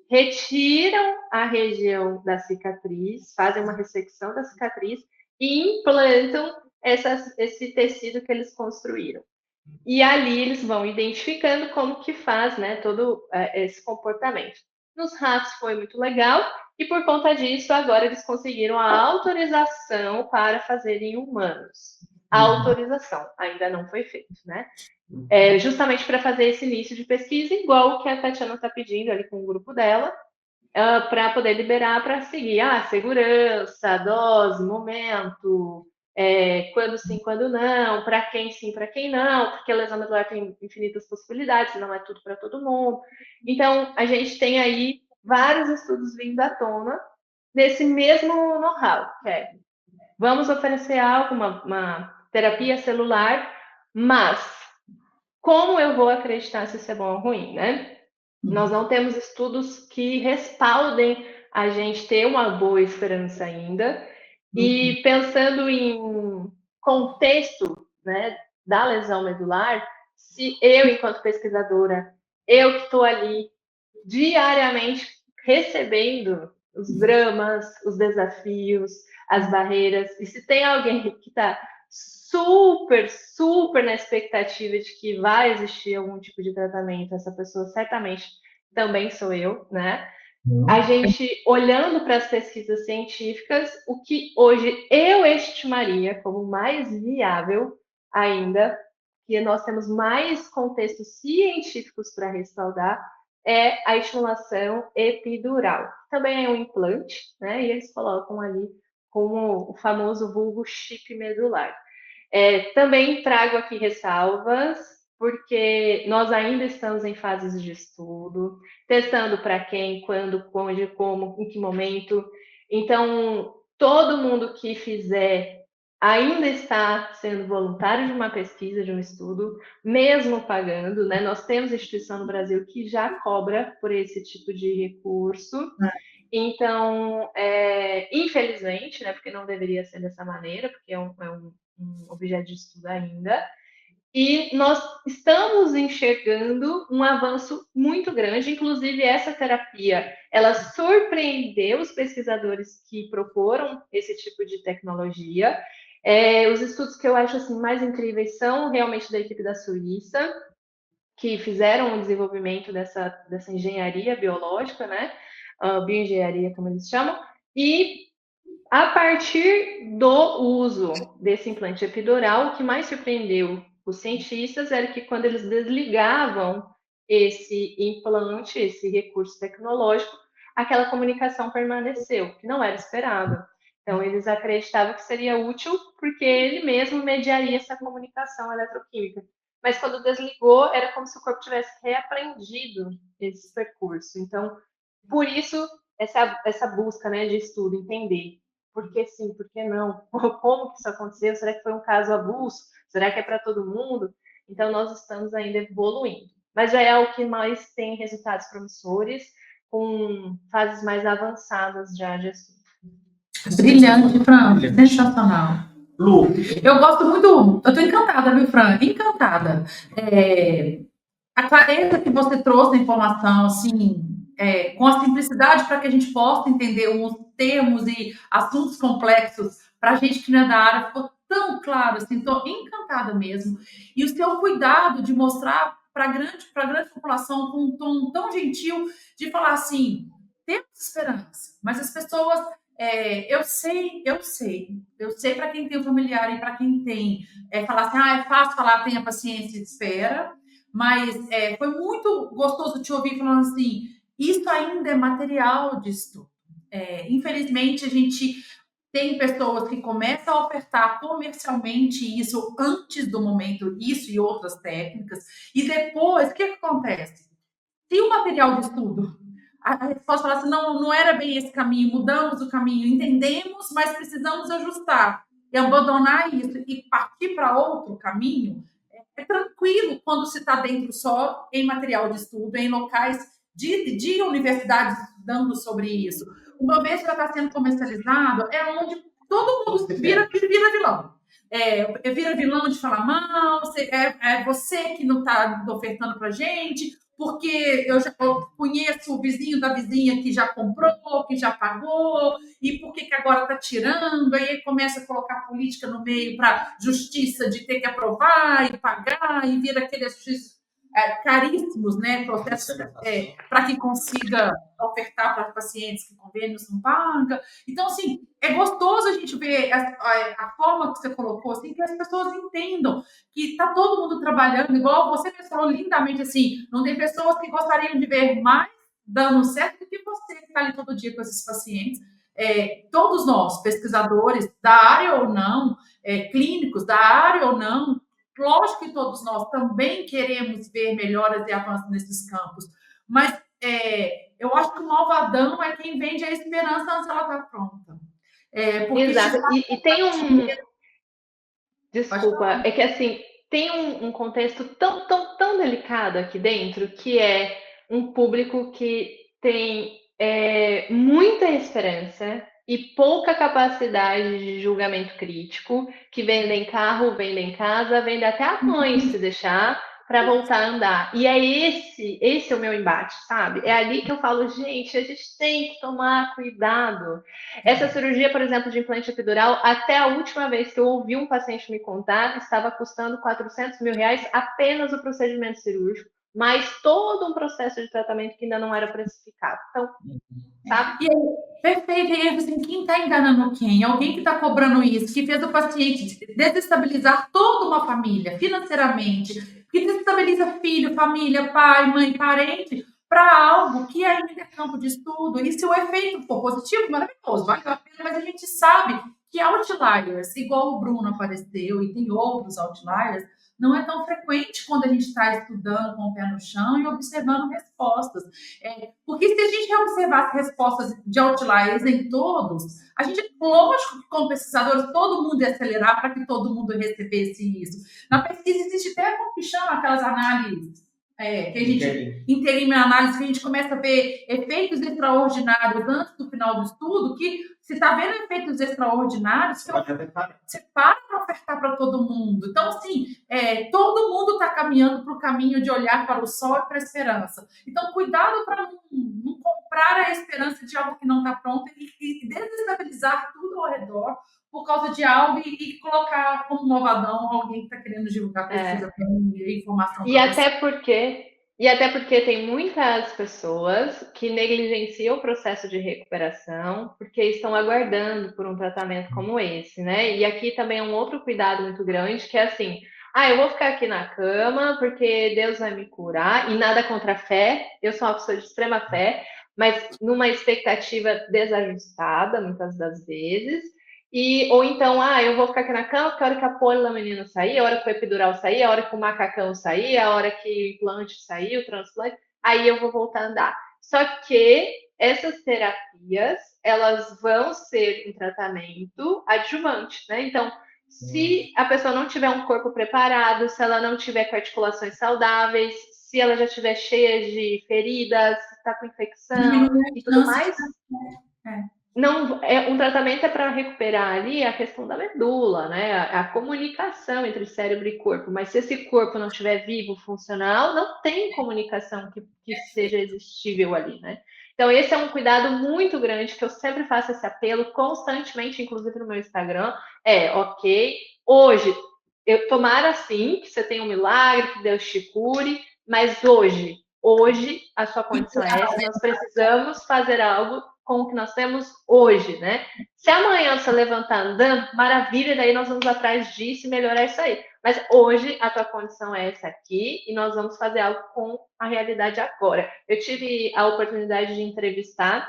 retiram a região da cicatriz, fazem uma ressecção da cicatriz e implantam esse tecido que eles construíram. E ali eles vão identificando como que faz, né, todo esse comportamento. Nos ratos foi muito legal, e por conta disso, agora eles conseguiram a autorização para fazer em humanos. A autorização ainda não foi feita, né? Justamente para fazer esse início de pesquisa, igual o que a Tatiana está pedindo ali com o grupo dela, para poder liberar para seguir segurança, dose, momento, quando sim, quando não, para quem sim, para quem não, porque a lesão medular tem infinitas possibilidades, não é tudo para todo mundo. Então, a gente tem aí vários estudos vindo à tona nesse mesmo know-how, que é, vamos oferecer algo, uma terapia celular, mas como eu vou acreditar se isso é bom ou ruim, né? Nós não temos estudos que respaldem a gente ter uma boa esperança ainda. E pensando em contexto, né, da lesão medular, se eu, enquanto pesquisadora, eu que estou ali diariamente recebendo os dramas, os desafios, as barreiras, e se tem alguém que está super na expectativa de que vai existir algum tipo de tratamento, essa pessoa certamente também sou eu, né? A gente, olhando para as pesquisas científicas, o que hoje eu estimaria como mais viável ainda, que nós temos mais contextos científicos para respaldar, é a estimulação epidural. Também é um implante, né? E eles colocam ali como o famoso vulgo chip medular. Também trago aqui ressalvas, porque nós ainda estamos em fases de estudo, testando para quem, quando, onde, como, em que momento. Então, todo mundo que fizer ainda está sendo voluntário de uma pesquisa, de um estudo, mesmo pagando, né? Nós temos instituição no Brasil que já cobra por esse tipo de recurso. Então, infelizmente, né, porque não deveria ser dessa maneira, porque é um objeto de estudo ainda, e nós estamos enxergando um avanço muito grande, inclusive essa terapia, ela surpreendeu os pesquisadores que procuram esse tipo de tecnologia. Os estudos que eu acho assim, mais incríveis são realmente da equipe da Suíça, que fizeram o desenvolvimento dessa engenharia biológica, né? Bioengenharia, como eles chamam, e a partir do uso desse implante epidural, o que mais surpreendeu os cientistas era que quando eles desligavam esse implante, esse recurso tecnológico, aquela comunicação permaneceu, que não era esperado. Então, eles acreditavam que seria útil porque ele mesmo mediaria essa comunicação eletroquímica. Mas quando desligou, era como se o corpo tivesse reaprendido esse percurso. Então, por isso, essa busca, né, de estudo, entender por que sim, por que não, como que isso aconteceu, será que foi um caso abuso, será que é para todo mundo? Então, nós estamos ainda evoluindo. Mas já é o que mais tem resultados promissores, com fases mais avançadas já de estudo. Brilhante, Fran, sensacional. Lu, eu gosto muito, eu estou encantada, viu, Fran? Encantada. A clareza que você trouxe da informação, assim, com a simplicidade para que a gente possa entender os termos e assuntos complexos, para a gente que não é da área, ficou tão claro, assim, estou encantada mesmo. E o seu cuidado de mostrar para a grande população com um tom tão gentil, de falar assim, temos esperança, mas as pessoas, eu sei para quem tem um familiar e para quem tem, falar assim, é fácil falar, tenha paciência e espera, mas foi muito gostoso te ouvir falando assim, isso ainda é material de estudo. Infelizmente, a gente tem pessoas que começam a ofertar comercialmente isso antes do momento, isso e outras técnicas, e depois, o que acontece? Se o material de estudo, a resposta fala assim, não era bem esse caminho, mudamos o caminho, entendemos, mas precisamos ajustar e abandonar isso e partir para outro caminho, é tranquilo quando se está dentro só em material de estudo, em locais de universidades estudando sobre isso. Uma vez que já está sendo comercializado, é onde todo mundo vira vilão. Vira vilão de falar mal, é você que não está ofertando para gente, porque eu conheço o vizinho da vizinha que já comprou, que já pagou, e por que agora está tirando? Aí começa a colocar política no meio para justiça de ter que aprovar e pagar, e vira aqueles caríssimos, né, processos para que consiga ofertar para pacientes que convênios não paga. Então, assim, é gostoso a gente ver a forma que você colocou, assim, que as pessoas entendam que está todo mundo trabalhando, igual você me falou lindamente, assim, não tem pessoas que gostariam de ver mais dando certo do que você que está ali todo dia com esses pacientes. Todos nós, pesquisadores, da área ou não, clínicos, da área ou não, lógico que todos nós também queremos ver melhoras e avanços nesses campos, mas eu acho que o malvadão é quem vende a esperança antes ela estar pronta. Exato. E tem um... Desculpa, é que assim, tem um contexto tão delicado aqui dentro, que é um público que tem muita esperança e pouca capacidade de julgamento crítico, que vendem carro, vendem casa, vendem até aviões se deixar, para voltar a andar. E é esse é o meu embate, sabe? É ali que eu falo, gente, a gente tem que tomar cuidado. Essa cirurgia, por exemplo, de implante epidural, até a última vez que eu ouvi um paciente me contar, estava custando R$400 mil apenas o procedimento cirúrgico, mas todo um processo de tratamento que ainda não era precificado. Então, sabe? E aí, perfeito. E aí, assim, quem está enganando quem? Alguém que está cobrando isso, que fez o paciente desestabilizar toda uma família financeiramente, que desestabiliza filho, família, pai, mãe, parente, para algo que ainda é campo de estudo. E se o efeito for positivo, maravilhoso, vale a pena, mas a gente sabe que outliers, igual o Bruno apareceu, e tem outros outliers, não é tão frequente quando a gente está estudando com o pé no chão e observando respostas. Porque se a gente observasse respostas de outliers em todos, a gente, lógico que como pesquisadores, todo mundo ia acelerar para que todo mundo recebesse isso. Na pesquisa existe até como que chama aquelas análises, que a gente, interim análise, que a gente começa a ver efeitos extraordinários antes do final do estudo, que se está vendo efeitos extraordinários, você para ofertar para todo mundo. Então, assim, todo mundo está caminhando para o caminho de olhar para o sol e para a esperança. Então, cuidado para não comprar a esperança de algo que não está pronto e desestabilizar tudo ao redor por causa de algo e colocar como malvadão alguém que está querendo divulgar pesquisa e informação. E até porque tem muitas pessoas que negligenciam o processo de recuperação porque estão aguardando por um tratamento como esse, né? E aqui também é um outro cuidado muito grande, que é assim, eu vou ficar aqui na cama porque Deus vai me curar, e nada contra a fé, eu sou uma pessoa de extrema fé, mas numa expectativa desajustada, muitas das vezes. Ou então, eu vou ficar aqui na cama porque a hora que a polilaminina sair, a hora que o epidural sair, a hora que o macacão sair, a hora que o implante sair, o transplante, aí eu vou voltar a andar. Só que essas terapias, elas vão ser um tratamento adjuvante, né? Então, se a pessoa não tiver um corpo preparado, se ela não tiver com articulações saudáveis, se ela já estiver cheia de feridas, se está com infecção e tudo mais, não, um tratamento é para recuperar ali a questão da medula, né? A comunicação entre cérebro e corpo. Mas se esse corpo não estiver vivo, funcional, não tem comunicação que seja existível ali, né? Então, esse é um cuidado muito grande, que eu sempre faço esse apelo constantemente, inclusive no meu Instagram. Ok, hoje, tomara sim que você tenha um milagre, que Deus te cure, mas hoje, hoje a sua condição é essa, nós precisamos fazer algo com o que nós temos hoje, né? Se amanhã você levantar andando, maravilha, daí nós vamos atrás disso e melhorar isso aí. Mas hoje a tua condição é essa aqui e nós vamos fazer algo com a realidade agora. Eu tive a oportunidade de entrevistar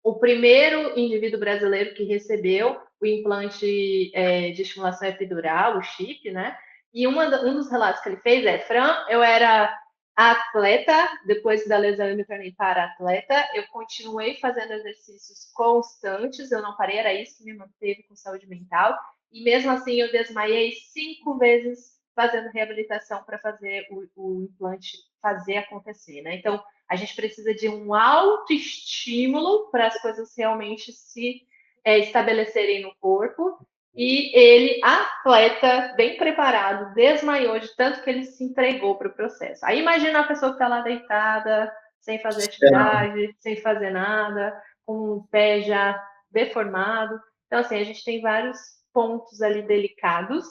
o primeiro indivíduo brasileiro que recebeu o implante de estimulação epidural, o chip, né? E um dos relatos que ele fez é: Fran, eu era atleta, depois da lesão eu me tornei para-atleta, eu continuei fazendo exercícios constantes, eu não parei, era isso que me manteve com saúde mental, e mesmo assim eu desmaiei 5 vezes fazendo reabilitação para fazer o implante fazer acontecer, né? Então, a gente precisa de um autoestímulo para as coisas realmente se estabelecerem no corpo. E ele, atleta, bem preparado, desmaiou de tanto que ele se entregou para o processo. Aí imagina a pessoa que está lá deitada, sem fazer atividade, sem fazer nada, com o pé já deformado. Então, assim, a gente tem vários pontos ali delicados.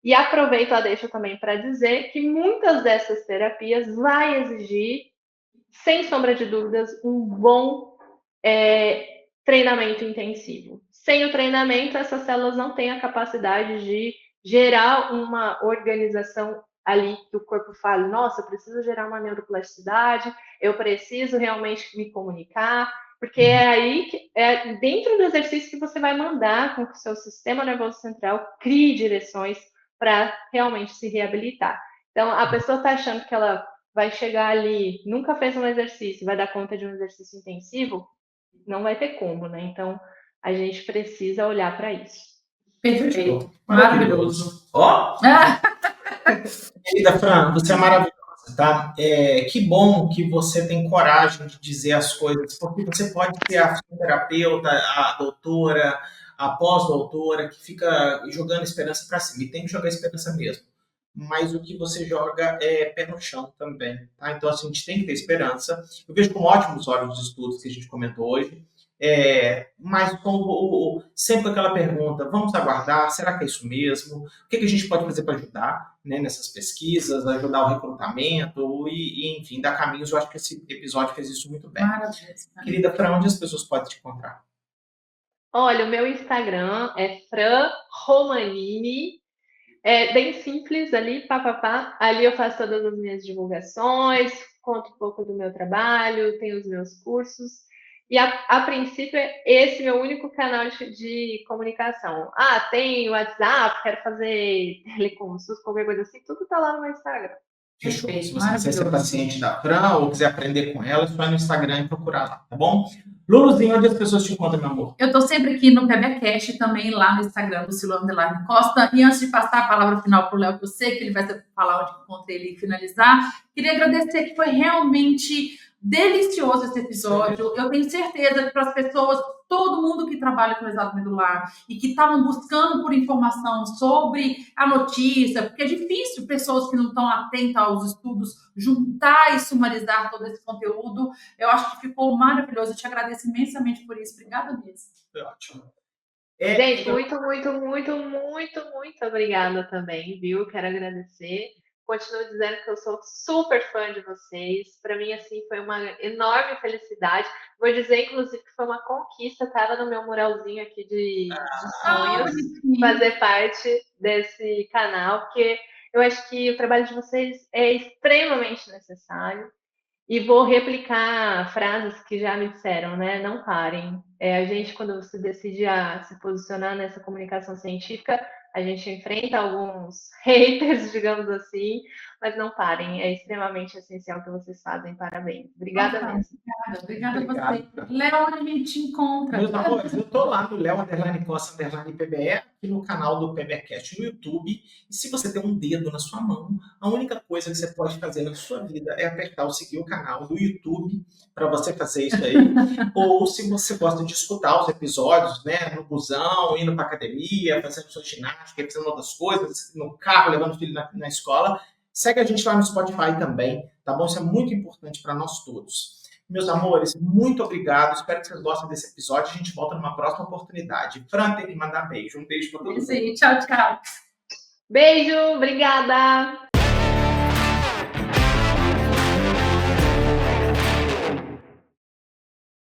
E aproveito a deixa também para dizer que muitas dessas terapias vai exigir, sem sombra de dúvidas, um bom treinamento intensivo. Sem o treinamento, essas células não têm a capacidade de gerar uma organização ali que o corpo fale: nossa, eu preciso gerar uma neuroplasticidade, eu preciso realmente me comunicar, porque é aí que é dentro do exercício que você vai mandar com que o seu sistema nervoso central crie direções para realmente se reabilitar. Então, a pessoa está achando que ela vai chegar ali, nunca fez um exercício, vai dar conta de um exercício intensivo, não vai ter como, né? Então, a gente precisa olhar para isso. Perfeito. Maravilhoso. Ó! Querida Fran, você é maravilhosa, tá? Que bom que você tem coragem de dizer as coisas, porque você pode ser a fisioterapeuta, a doutora, a pós-doutora, que fica jogando esperança para cima. E tem que jogar esperança mesmo. Mas o que você joga é pé no chão também, tá? Então, assim, a gente tem que ter esperança. Eu vejo com ótimos olhos os estudos que a gente comentou hoje. Mas sempre com aquela pergunta: vamos aguardar, será que é isso mesmo? O que a gente pode fazer para ajudar, né, nessas pesquisas, ajudar o recrutamento e, enfim, dar caminhos. Eu acho que esse episódio fez isso muito bem. Maravilha. Querida, para onde as pessoas podem te encontrar? Olha, o meu Instagram é Fran Romanini. É bem simples ali, papapá. Ali eu faço todas as minhas divulgações, conto um pouco do meu trabalho, tenho os meus cursos. E a princípio é esse meu único canal de comunicação. Tem WhatsApp, quero fazer teleconsulta, qualquer coisa assim, tudo tá lá no meu Instagram. Fechou. Se você quiser ser paciente da Fran ou quiser aprender com ela, só ir no Instagram e procurar lá, tá bom? Luluzinho, onde as pessoas te encontram, meu amor? Eu tô sempre aqui no PBcast, também lá no Instagram do Silvio Costa. E antes de passar a palavra final pro Léo, que eu sei que ele vai falar onde encontrei ele e finalizar, queria agradecer, que foi realmente delicioso esse episódio. Eu tenho certeza que para as pessoas, todo mundo que trabalha com lesado medular e que estavam buscando por informação sobre a notícia, porque é difícil pessoas que não estão atentas aos estudos juntar e sumarizar todo esse conteúdo. Eu acho que ficou maravilhoso. Eu te agradeço imensamente por isso. Obrigada mesmo. Foi ótimo. Gente, muito obrigada também, viu? Quero agradecer. Continuo dizendo que eu sou super fã de vocês. Para mim, assim, foi uma enorme felicidade. Vou dizer, inclusive, que foi uma conquista. Estava no meu muralzinho aqui de sonhos fazer parte desse canal, porque eu acho que o trabalho de vocês é extremamente necessário. E vou replicar frases que já me disseram, né? Não parem. A gente, quando se decide a se posicionar nessa comunicação científica, a gente enfrenta alguns haters, digamos assim, mas não parem. É extremamente essencial o que vocês fazem. Parabéns. Obrigada mesmo. Obrigada a você. Léo, onde a gente te encontra? Meus amores, eu tô lá no Léo_Costa_PBE, aqui no canal do PBcast no YouTube. E se você tem um dedo na sua mão, a única coisa que você pode fazer na sua vida é apertar o seguir o canal do YouTube para você fazer isso aí. Ou se você gosta de escutar os episódios, né, no busão, indo para academia, fazendo sua ginástica, fazendo outras coisas, no carro, levando o filho na escola, segue a gente lá no Spotify também, tá bom? Isso é muito importante para nós todos. Meus amores, muito obrigado. Espero que vocês gostem desse episódio. A gente volta numa próxima oportunidade. Fran, tem que mandar beijo. Um beijo para todo mundo. Sim, tchau, tchau. Beijo, obrigada.